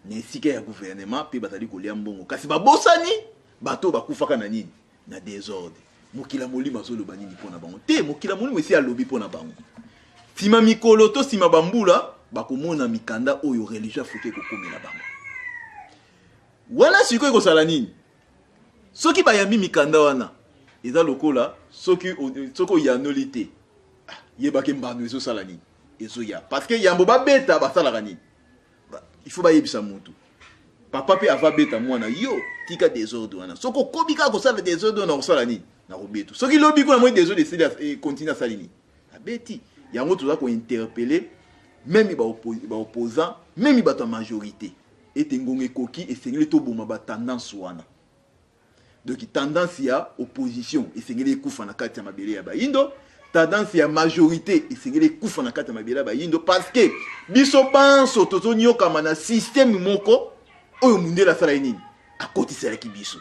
na esika ya gouvernement pe bazali kolia mbongo kasi babosani bato bakufaka na nini na désordre mokila molimo azoloba nini mpona bango te mokila molimo esi alobi mpona bango sima mikolo to sima bambula bakomona mikanda oyo religieux africain kokomela bango wana sikoyo ekosala nini soki bayambi mikanda wana eza lokola soki oyanoli te yebake mbano ezosala nini ezoya parce que yambo babeta basalaka nini il faut bayebisa mutu papa pe ava beta mwana yo tika désordre wana soko okobi kaka kosala désordre na kosala nini na kobetu soki lobi kuna moi désordre et continue à sala nini abeti yango toza ko interpeller même ba opposant même bato majorité ete ngonge koki esengeli to boma ba tendance wana donc tendance ya opposition esengeli kufa na kati ya mabele ya bayindo tendance ya majorité esengeli kufa na kati ya mabele ya bayindo parce que biso banso tozonyoka na système moko oyo mundela sala nini akotiselaki biso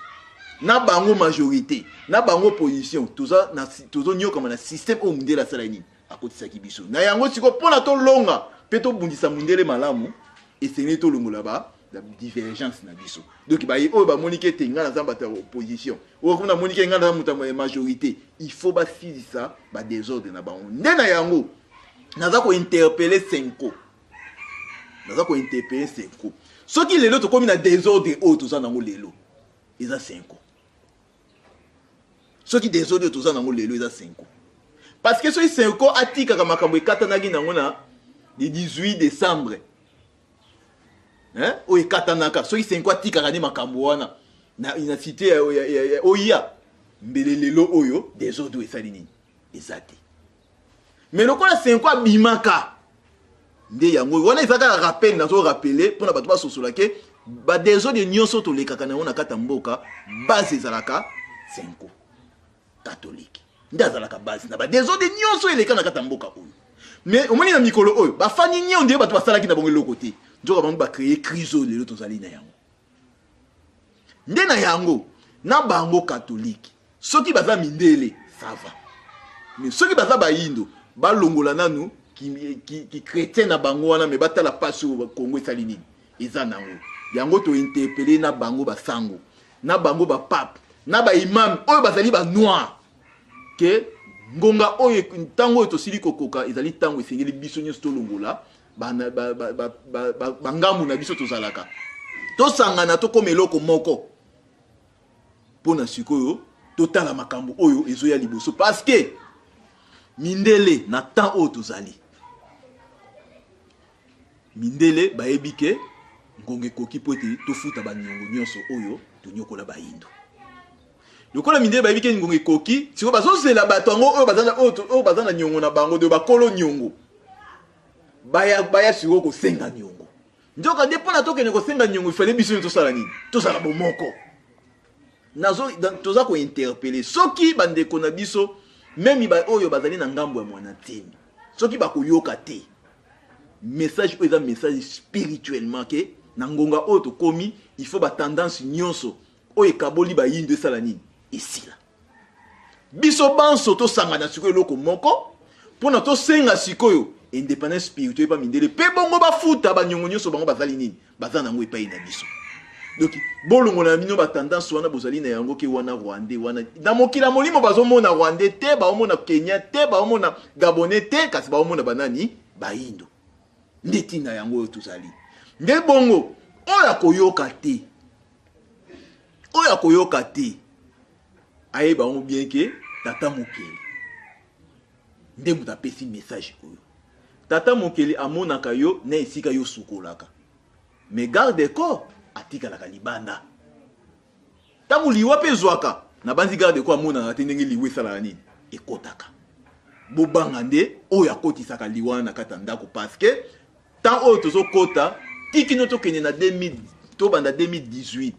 na bango majorité na bango opposition tozonyoka na système oyo mundela sala nini akotisaki biso na yango siko pona to longa pe to bundisa mundele malamu esengeli to longola ba la divergence na biso donc ba oyo ba monique tenga na zamba ta opposition oyo kuna monique nga na muta majorité il faut ba ça ba désordre na bango ndena yango naza ko interpeller Senko soki lelo to komi na désordre oyo toza nango lelo eza Senko soki désordre toza nango lelo eza Senko parce que soki Senko atika ka makambo ekatanaki nango na le 18 décembre o ekatanaka soki Senko atika ka ne makambo wana na cité oya mbele lelo oyo désordre esali nini ezate mais lokola Senko abimaka nde yango wana ezaka rappel na zo rappeler pona bato basosola ke ba désordre nyonso to lekaka na ona kata mboka base ezalaka Senko catholique ndazalaka base na ba désordre nyonso eleka na kata mboka oyo mais omoni na mikolo oyo ba fani nyo nde bato basalaki na bongo lokote nzoka bango ba créer crise lelo tozali na yango nde na yango na bango catholique soki baza mindele ça va mais soki baza bayindo balongola nanu qui chrétien na bango wana me batala pasi au Congo esali nini eza nango yango to interpeller na bango basango na bango ba pape na ba imam oyo bazali ba noir ke ngonga oyo ntango to sili kokoka ezali tango esengeli biso nyonso to longola bangamu na biso tozalaka to sangana to komeloko moko pona sikoyo totala makambo oyo ezoya liboso parce que mindele na temps oyo tozali mindele baebike ngonge koki pote tofuta banyongo nyonso oyo tonyokola bayindo lokola mindele baebike ngonge koki siko bazozela bato ngo oyo bazana nyongo na bango de bakolo nyongo baya siko ko senga nyongo ndoka depona tokene ko senga nyongo ifale biso tosala nini tosala bomoko nazo toza ko interpeller soki bandeko na biso même ba oyo bazali na ngambo ya mwana temi soki bakoyoka te message oyo eza message spirituellement ke na ngonga oyo tokomi il faut ba tendance nyonso oyo ekaboli bayindo esala nini esila biso banso tosangana sikoyo eloko moko mpona tosenga sikoyo indépendance spirituelle pa mindele pe bongo bafuta banyongo nyonso bango bazali nini baza nango epai na biso donc bolongo na bino ba tendance wana bozali na yango ke wana rwandais wana na mokila molimo bazomona rwandais te baomona kenya te baomona gabonais te kasi baomona banani bayindo ndeti na yango oyo tozali nde bongo oyo akoyoka te ayeba ngo bien ke tata mokeli nde moto apesi message oyo tata mokeli amonaka yo na esika yo sukolaka mais garde corps atikalaka libanda ntango liwa mpe ezwaka na bandi garde corps amonaka te ndenge liwa esalaka nini ekotaka bobanga nde oyo akotisaka liwa na kati ya ndako parceke tant oyo tozokota tikino tokende na 2000 tobanda 2018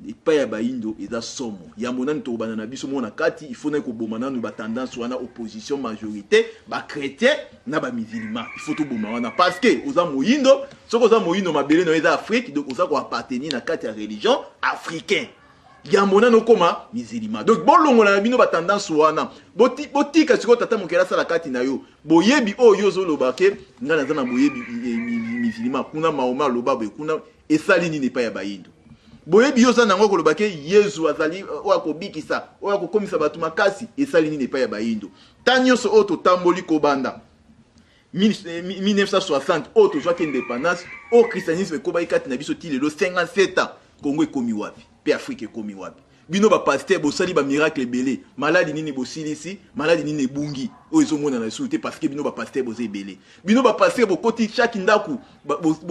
epai ya bayindo eza somo yambo nani tokobanda na biso mona kati il faut na koboma nanu batendance wana opposition majorité bachrétien na bamusulman il faut toboma wana parce que oza moyindo soki oza moyindo mabele na eza afrique donc oza koappartenir na kati ya religion africain yambo nani okoma musulman donc bolongola na bino batendance wana botika sikoyo tata mokeli asala kati na yo boyebi oyo ozoloba ke nga naza na boyebi musulman kuna mahoma aloba boye kuna esali nini epai ya bayindo boyebi yo za nango koloba ke Yesu azali oyo akobikisa oyo akokomisa bato makasi esali nini epai ya bayindo ta nyonso oyo totamboli kobanda 1960 oyo tozwaki indépendance oyo christianisme ekobaki kati na biso ti lelo 57 ans Congo ekomi wapi mpe Afrique ekomi wapi bino bapaster bosali bamiracle ebele maladi nini bosilisi maladi nini ebungi oyo ezomona na lisusu te parce que bino bapaster boza ebele bino bapaster bokoti chaque ndaku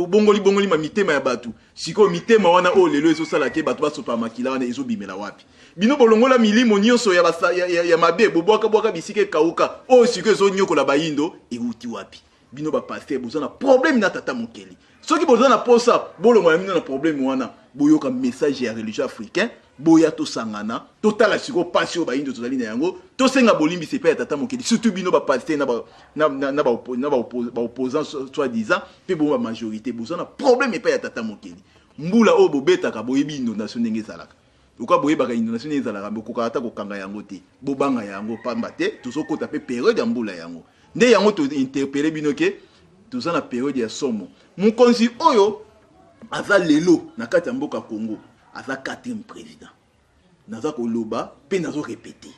bongoli mitema ya bato sikoyo mitema wana oyo lelo ezosala ke bato basopa makila wana ezobimela wapi bino bolongola milimo nyonso ya mabe bobwaka bisika ekauka oyo sikoyo ezonyokola bayindo euti wapi bino bapaster boza na problème na tata mokeli soki boza na posa bolongola bino na problème wana boyoka message ya religion africain boya tosangana totala siko passion bayindo tozali na yango tosenga bolimbisa epai ya tata mokeli surtout bino bapaster na opposant soi-disant mpe bongo bamajorité boza na problème epai ya tata mokeli mbula oyo bobetaka boyebi inondation ndenge ezalaka oka boyebaka inondation ndenge ezalaka bokokaka ata kokanga yango te bobanga yango pamba te tozokota mpe periode ya mbula yango nde yango tointerpele bino ke toza na periode ya somo mokonzi oyo aza lelo na kati ya mboka Congo aza 4e président naza koloba pe nazo répéter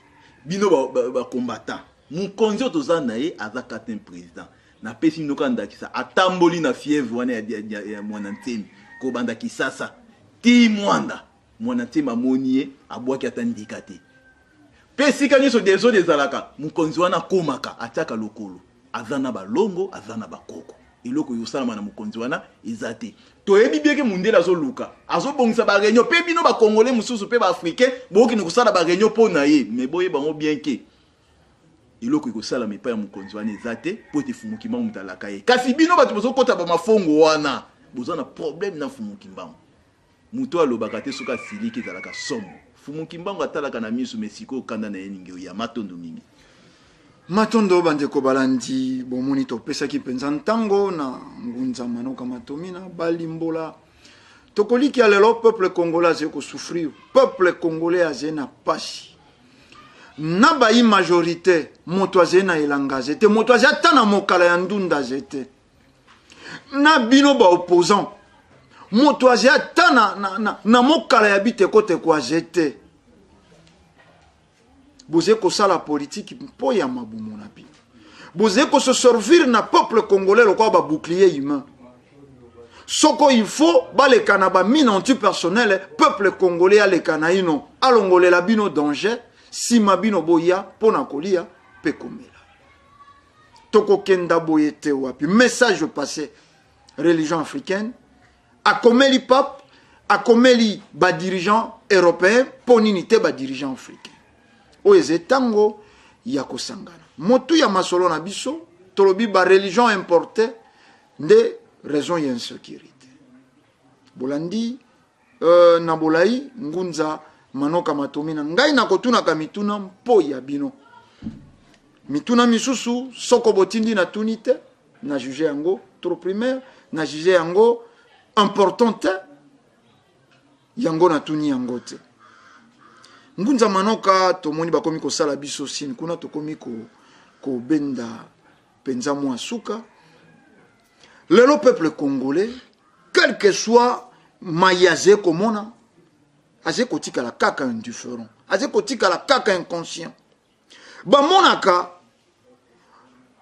bino ba combattant mokonzi oyo toza na ye aza 4e président na pesi bino kandakisa atamboli na fièvre wana ya mwana ntemi kobanda kisasa ti mwanda mwana ntemi amoni ye abwaki ata ndika te pe esika nyonso dezo ezalaka mokonzi wana akomaka atiaka lokolo aza na balongo aza na bakoko eloko yosalama na mokonzi wana eza te toyebi bieke mundele azoluka azobongisa bareunion mpe bino bakongole mosusu mpe baafricain bookende kosala bareunion mpo na ye me boyebango bien ke eloko ekosalama epai ya mokonzi wana eza te mpo ete fumuki mbango moto alaka ye kasi bino bato bozokota bamafongo wana boza na problème na fumuki mbango moto alobaka te soki asiliki ezalaka somo fumuki mbango atalaka na miso me sikoyo okanda na ye ningi oya matondo mingi matondo bandeko balandi bomoni topesaki mpenza ntango na ngunza manoka matomina balimbola tokoliki ya lelo peuple congolais azali kosouffrir peuple congolais azali na pasi na bayi majorité moto azali na elanga azali te moto azali ata na mokala ya ndunda azali te na bino baopposant moto azali ata na mokala ya bitekoteko azali te boze kosala politique mpo ya mabumu na bino boze se servir na peuple congolais lokola ba bouclier humain soko il faut baleka na ba mine antipersonnel peuple congolais aleka na ino alongolela bino danger sima bino boya pona kolia pe komela tokokenda boye te wapi message passé religion africaine akomeli pape akomeli ba dirigeant européen ponini te ba dirigeant africain oyo eza tango ya kosangana motu ya masolo na biso tolobi ba religion importe nde raison ya insécurité bolandi na bolai ngunza manoka matomina ngai na kotunaka mituna mpo ya bino mituna misusu soko botindi na tunite na juge yango trop primaire na juge yango important te yango na tuni yango te ngunza manoka tomoni bakomi kosala biso sine kuna tokomi ko benda penza mwa suka le peuple congolais quel que soit mayaze komona aze kotika la kaka indifférent aze kotika la kaka inconscient bamonaka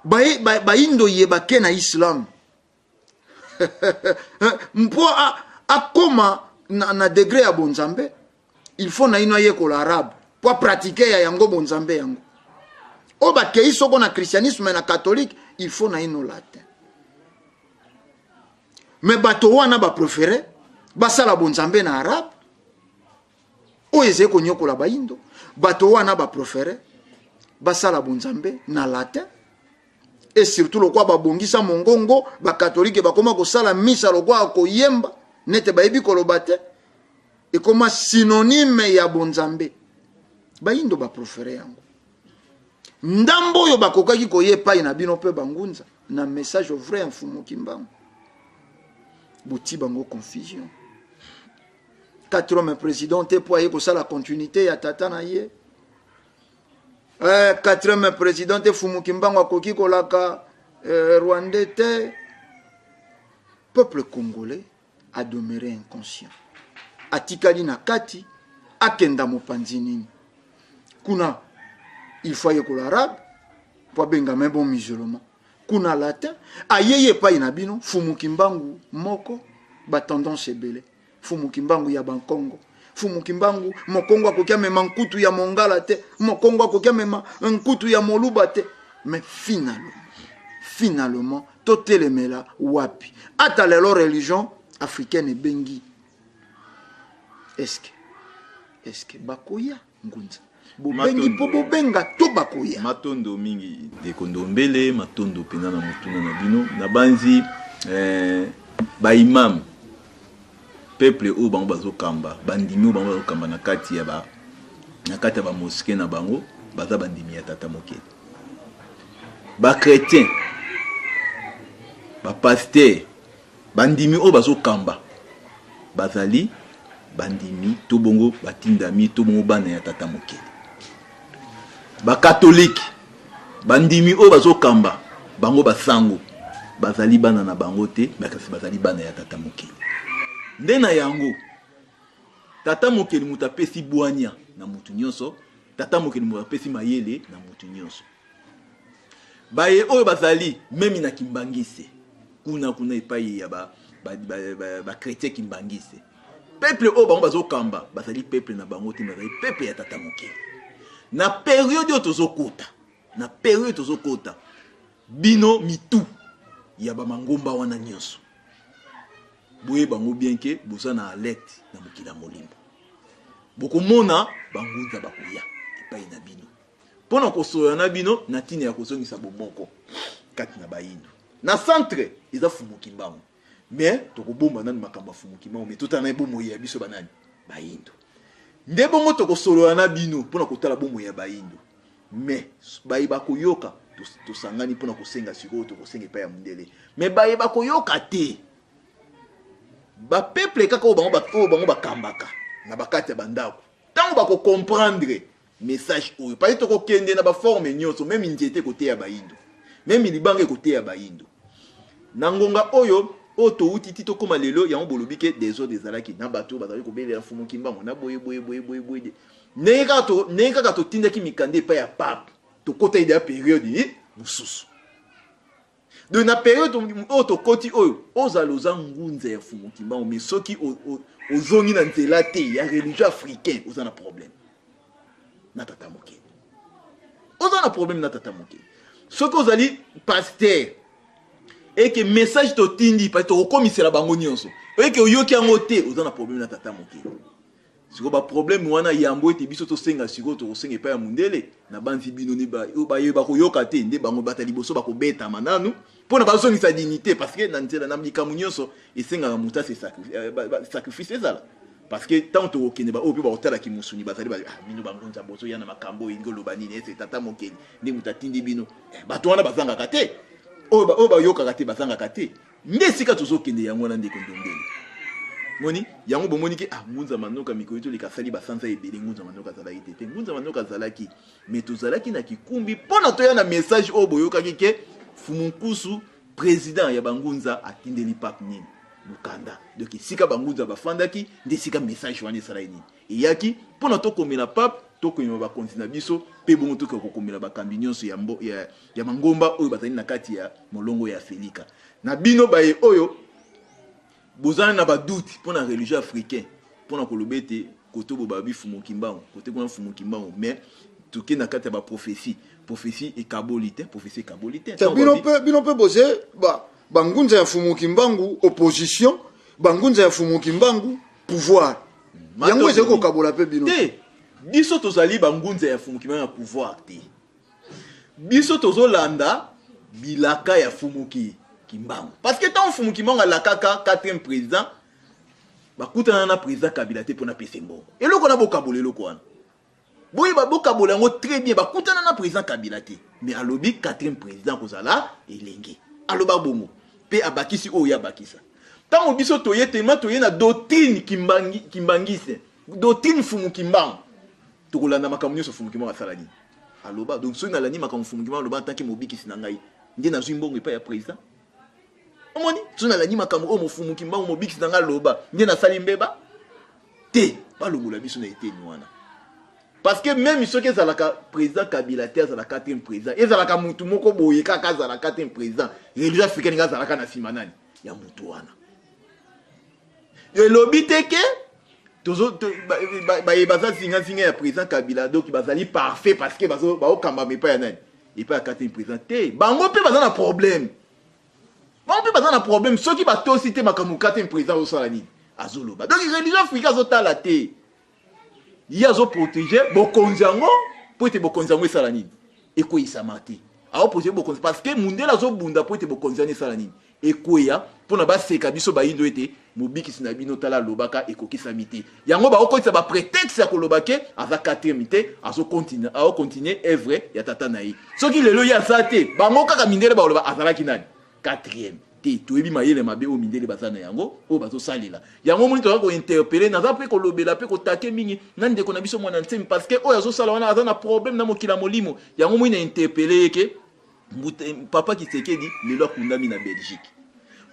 baindo yebake na islam mpo akoma na degré ya bonzambe il faut na ino yekola arabe po pratiquer ya yango bonzambe yango o bakei soko na christianisme na catholique il faut na ino latin mais bato wana ba préféré basala bonzambe na arabe o eze konyokola baindo bato wana ba préféré basala bonzambe na latin et surtout le quoi babongisa mongongo ba catholique bakoma kosala misa lo kwa koyemba nete bayebi kolobate et comme synonyme ya bonzambe baindo ba préféré yango ndambo yo bakokaki koyepa ina bino pe bangunza na message vrai mfumu kimbango boti bango confusion 4 hommes président te po aye kosala continuité ya tata na ye 4e président te fumu kimbango akoki kolaka rwandais te peuple congolais a demeuré inconscient atikali na kati akenda mopanzi nini kuna il faut yekola arabe po benga même bon musulman kuna latin ayeye pa ina bino fumu kimbangu moko ba tendance ebele fumu kimbangu ya bankongo fumu kimbangu mokongo akokia mema nkutu ya mongala te mokongo akokia mema nkutu ya moluba te mais finalement totelemela wapi ata lelo religion africaine bengi est-ce que bakoya ngunza bobengi po bobenga to bakoya matondo mingi de kondombele matondo pena na mutuna na bino na banzi ba imam peuple o bango bazokamba bandimi o bango bazokamba na kati ya ba mosquée na bango baza bandimi ya tata mokele ba chrétien ba pasteur bandimi o bazokamba bazali bandimi to bongo batindami to bongo bana ya tata mokele ba catholique bandimi o bazokamba bango basango bazali bana na bango te makasi bazali bana ya tata mokele ndena yango tata mokeli mutapesi bwanya na mutu nyonso tata mokeli mutapesi mayele na mutu nyonso baye oyo bazali memi na kimbangise kuna epai ya ba chrétien kimbangise peuple oyo bango bazokamba bazali peuple na bango te bazali peuple ya tata mokeli na période oyo tozokota bino mitu ya bamangomba wana nyonso boye bango bien ke boza na alerte na mokila molimbo bokomona bangunza bakoya epai na bino mpona kosoya na bino na ntina ya kozongisa bomoko kati na bayindo na centre eza fumuki mbango mais tokobomba nani makambo fumuki mbango mais totana bomo ya biso banani bayindo nde bongo tokosoloya na bino mpona kotala bomo ya bayindo mais bayiba koyoka tosangani mpona kosenga sikoyo tokosenga epai ya mundele mais bayiba koyoka te ba peuple kaka o bango bakambaka na bakati ya bandako tango bako comprendre message oyo pa to ko kende na ba forme nyonso même nzete côté ya bayindo même libanga côté ya bayindo na ngonga oyo to utiti to koma lelo ya mbolobike des autres ezalaki na bato bazali ko belela fumu kimbango na boye neka to tindaki mikande pa ya pape to kota ida période mususu de na période to koti oyo ozaloza ngunza ya fumu kimbango mais soki ozongi na nzela te ya religion africain ozana problème na tata mokeli ozana problème na tata mokeli soki ozali pasteur et que message to tindi pa to komisela bango nyonso et que oyoki yango te ozana problème na tata mokeli siko ba problème wana yambo ete biso to senga siko to senga pa ya mundele na banzi bino ni ba yeba ko yoka te nde bango batali boso ba ko beta mananu pona ba songi sa dignité parce que na nzela na mlika munyonso esenga muta se sacrifice ezala parce que tant to okene ba opi ba otala ki musuni bazali ba bino bangonza boso yana makambo ingolo banini ese tata mokeli ndi mutatindi bino bato wana bazanga kate o ba yoka kate bazanga kate nde sika tozokende yango na ndeko ndombele moni yango bomoni ke ngunza manoka mikolo to likasali basanza ebele ngunza manoka zalaki te ngunza manoka zalaki mais tozalaki na kikumbi pona toya na message o boyokaki ke Fumunkusu président ya bangunza atindeli pape nini mukanda donc sika bangunza bafandaki nde sika message wana esala nini eyaki pona tokomela pape tokomela bakonzi na biso pe bongo tokokomela bakambi nyonso ya mangomba oyo bazali na kati ya molongo ya Felika na bino baye oyo bozana na baduti pona religieux africain pona kolobete koto bobabi Fumukimbangu kote kuna Fumukimbangu mais toke na kati ya ba prophétie et kabolite prophétie kabolite bino pe bose bangunza ya Fumukimbangu opposition bangunza ya Fumukimbangu pouvoir yango ezeko kabola pe bino te biso tozali bangunza ya Fumukimbangu pouvoir te biso tozolanda bilaka ya Fumukimbangu parce que tant Fumukimbangu alakaka 4e président bakutana na président Kabila te pona pese mbongo eloko na bokabola eloko wana boyi bokabola yango très bien bakutana na président Kabila te mais alobi 4e président kozala elenge aloba bongo pe abakisi oyo abakisa tango biso toye tellement toye na doctrine kimbangise doctrine Fumukimbangu tokolanda makambo nyonso Fumukimbangu asala nini aloba donc soki nalandi makambo Fumukimbangu aloba tanke mobikisi na ngai nde nazwi mbongo epai ya président omoni soki nalandi makambo oyo Fumukimbangu mobikisi na ngai aloba nde nasali mbeba te balongola biso na eteni wana parce que même soki ezalaka président Kabila te azalaka 4e président ezalaka mutu moko boye kaka azalaka 4e président religieux africaine nga azalaka na nsima nani ya mutu wana elobi te ke baza zinga ya président Kabila donc bazali parfait parce que baokambama epai ya nani epai ya 4e président te bango mpe baza na problème soki batosi te makambo 4e président osala nini azoloba donc religieux africain azotala te ye azoprotege bokonzi yango po ete bokonzi yango esala nini ekweyisama te aoprotege bokonzi parce que mundele azobunda po ete bokonzi yango esala nini ekweya mpona baseka biso bayindo ete mobikisi na bino tala alobaka ekokisami te yango baokotisa baprétexte ya koloba ke aza 4e te aokontinue œuvre ya tata na ye soki lelo ye aza te bango kaka mindele baloba azalaki nani 4e te toyebi mayele mabe oyo mindele baza na yango oyo bazosalela yango moni toza kointerpele naza mpe kolobela mpe kotake mingi na ndeko na biso mwana nsemi parce que oyo azosala wana aza na problème na mokila molimo yango moi na interpele yeke papa Kisekedi lelo akundami na Belgique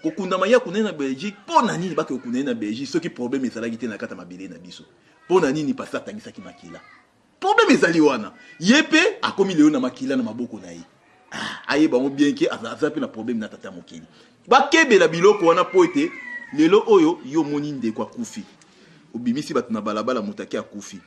kokundama ye akundani na Belgique mpo na nini bake okundani na Belgique soki problème ezalaki te na kati ya mabele na biso mpo na nini pasi atangisaki makila problème ezali wana ye mpe akomi lelo na makila na maboko na ye ayeba mo bien ke aza pe na problème na tata mokili bakebela biloko wana po ete lelo oyo yo moni ndeko akufi obimisi bato na balabala mutaki akufi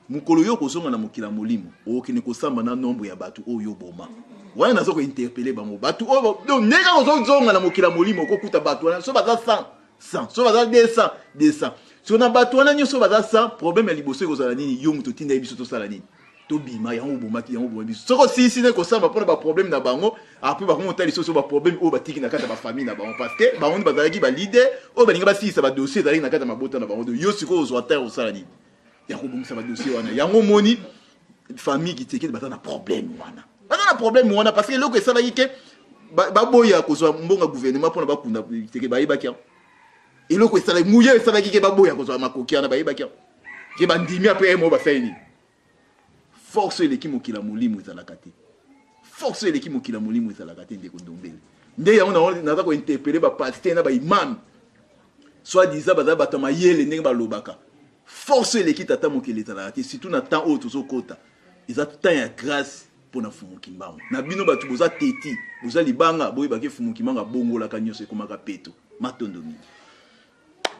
mukolo yo kozonga na mokila molimo okene kosamba na nombre ya bato oyo boma wana nazo ko interpeller bango bato oyo donc neka kozonga na mokila molimo kokuta bato wana so baza 100 so baza 200 so na bato wana nyoso baza 100 problème ya liboso ekozala nini yo muto tinda biso to sala nini to bima yango bomaki yango bomi soko si ne ko samba pona ba problème na bango après ba konta liso so ba problème o batiki na kata ba famille na bango parce que bango bazalaki ba leader o balinga ba sisa ba dossier zalaki na kata mabota na bango yo siko ozwa terre osala nini yango bomisa ba dossier wana yango moni famille qui teke bazana problème wana parce que loko esala yike ba boya kozwa mbonga gouvernement pona ba kunda teke ba yibaki eloko esala muye esala yike ba boya kozwa makoki na ba yibaki ke bandimi après mo ba faini force eleki mokila molimo ezalaka te force eleki mokila molimo ezalaka te ndeko ndombele nde yango naza kointerpele bapaster na baimam soit disant baza bato mayele ndenge balobaka force eleki tata mokili ezalaka te surtout na temps oyo tozokota eza temps ya grâce mpona Fumukimbangu na bino bato boza teti boza libanga boyebaki Fumukimbangu abongolaka nyonso ekomaka peto matondo mingi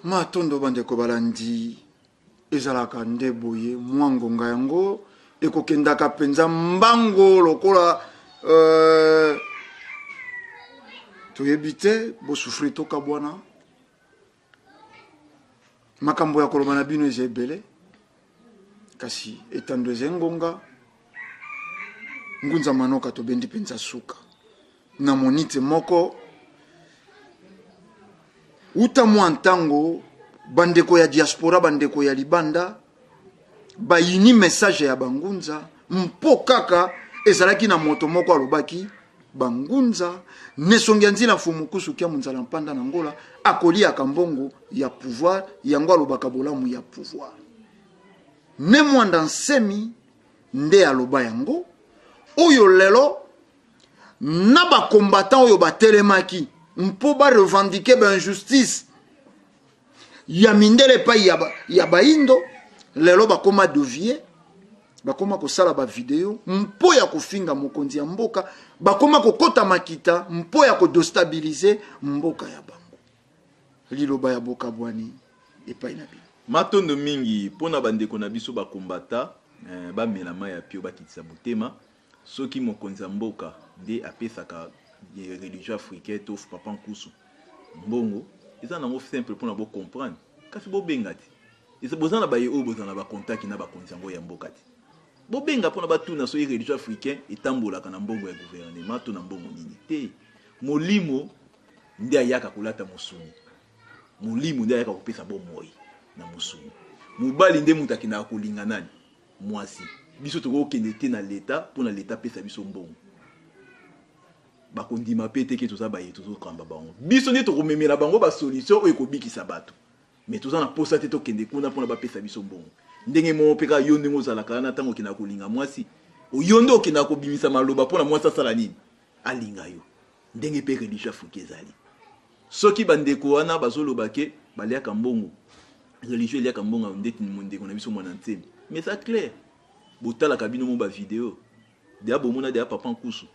matondo bandeko balandi ezalaka nde boye mwangonga yango ekokendaka penza mbango lokola toyebi te bosufri toka bwana makambo ya koloba na bino eza ebele kasi etando eza ngonga ngunza manoka tobendi penza suka na monite moko uta mwa ntango bandeko ya diaspora bandeko ya libanda bayini message ya bangunza mpo kaka ezalaki na moto moko alobaki bangunza nesongia nzila fumukusu kia munzala mpanda na ngola akolia kambongo ya pouvoir yango alobaka bolamu ya pouvoir ne mwanda nsemi nde aloba yango oyo lelo na ba combattant oyo batelemaki mpo ba revendiquer ba injustice ya mindele pa ya baindo lelo bakoma devier bakoma kosala ba video mpo ya kofinga mokonzi ya mboka bakoma kokota makita mpo ya kodestabiliser mboka ya bango liloba ya boka bwani epai na bino matondo mingi pona bandeko na biso bakombata bamelama ya pio bakitisa motema soki mokonzi ya mboka nde apesaka religion africaine to papa nkusu mbongo eza nango simple pona bo comprendre kasi bo benga ti eza bozana ba yeo bozana ba contact na bakonzi yango ya mboka ti bo benga pona batuna so religion africaine etambolaka na mbongo ya gouvernement to na mbongo nini te molimo nde ayaka kolata mosuni molimo nde ayaka kopesa bo moi na mosuni mobali nde mutaki na kolinga nani mwasi biso toko kende te na leta pona leta pesa biso mbongo bakondima pete ke toza baye tozo kamba bango biso nde tokomemela bango ba solution oyo ekobikisa bato mais toza na posa te tokende kuna pona bapesa biso mbongo ndenge mo peka yo ndenge ozalaka na tango kina kolinga mwasi oyo nde okenda kobimisa maloba pona mwasi asala nini alinga yo ndenge pe religion africaine ezali soki bandeko wana bazoloba ke baliaka mbongo religion eliaka mbongo ndeti mondeko na biso mwana ntemi mais ça clair botala kabino mo ba vidéo dia bomona dia papa nkusu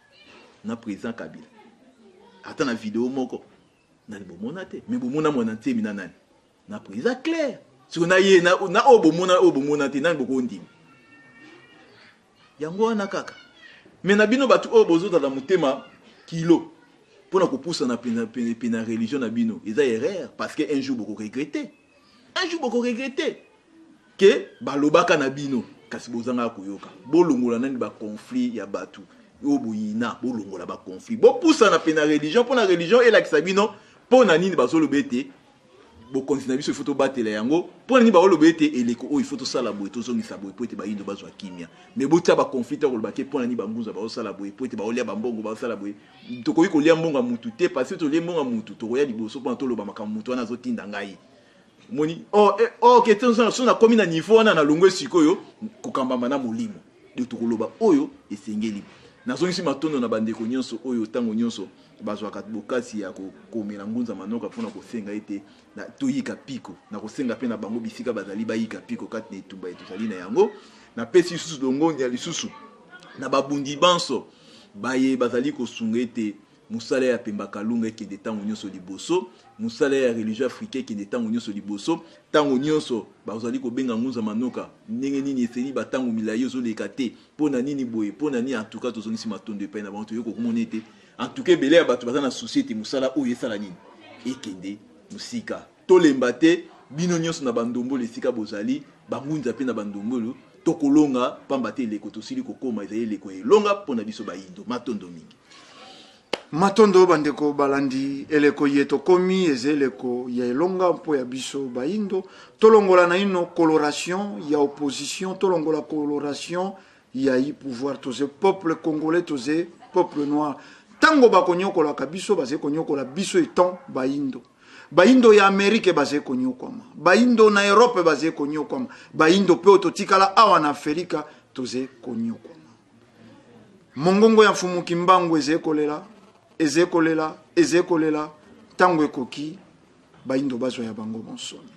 na président Kabila ata na vidéo moko na bomona te mais bomona mwana ntemi na nani na président clair si on a ye na obomona te nani boko ndimi yango wana kaka mais na bino batu obozo dans la motema kilo pour na kopusa na pena religion na bino eza erreur parce que un jour boko regretter que balobaka na bino kasi bozanga koyoka bolongola nani ba conflit ya batu oboyina bolongola ba conflit bopusa na pena religion pour na religion et la kisabino pour na nini bazolobete bo continue biso photo batela yango pour nini ba olobete eleko o il faut to sala boye to zongi sabo po ete ba yindo bazwa kimia mais botia ba conflit ko lobake pour nini ba nguza ba osala boye po ete ba olia ba mbongo ba osala boye to koyi ko lia mbongo mutu te parce que to lia mbongo mutu to koya liboso pour to loba makambo mutu wana zotinda ngai moni que tension na komi na niveau wana na longwe sikoyo kokambama na molimo de to koloba oyo esengeli na zongi matondo na bandeko nyonso oyo tango nyonso bazwaka bokasi ya komela ngunza manoka pona kosenga ete na toyika piko na kosenga pe na bango bisika bazali bayika piko kati na etumba etozali na yango na pesi susu dongondi ya lisusu na babundi banso baye bazali kosunga ete musala ya pemba kalunga ke de tango nyonso liboso musala ya religion africaine ke de tango nyonso liboso tango nyonso bazali ko benga ngunza manoka ndenge nini eseli batango milayo zo lekate pona nini boye pona ni en tout cas tozongi si matondo pe na bantu yoko komonete en tout cas belé ya bato bazana société musala oyo esala nini ekende musika tolemba te bino nyonso na bandombo lesika bozali bangunza pe na bandombolo tokolonga pamba te leko tosili kokoma ezali leko elonga pona biso bayindo matondo mingi matondo bandeko balandi eleko yeto komi ezeleko ya elonga mpo ya biso baindo tolongola na ino coloration ya opposition tolongola coloration ya i pouvoir toze peuple congolais toze peuple noir tango bakonyokola biso baze konyokola biso etant baindo ya Amerike baze konyokwama baindo na Europe baze konyokwama baindo pe ototikala awa na Afrika toze konyokwama mongongo ya mfumu kimbangu ezekolela tango ekoki baindo bazo ya bango bonsoni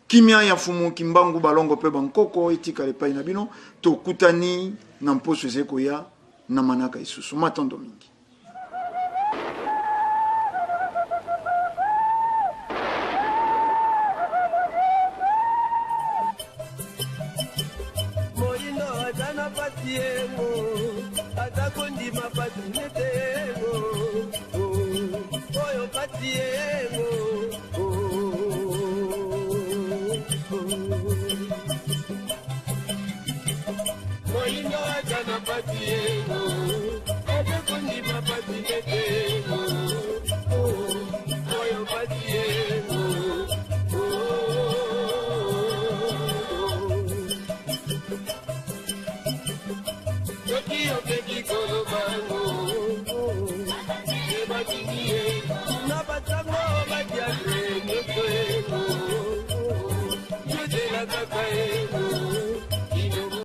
kimia ya mfumu kimbangu balongo pe bankoko etikale pai na bino tokutani na mposo ezekoya na manaka isusu matondo mingi Atakondi mapatu netego oyo patie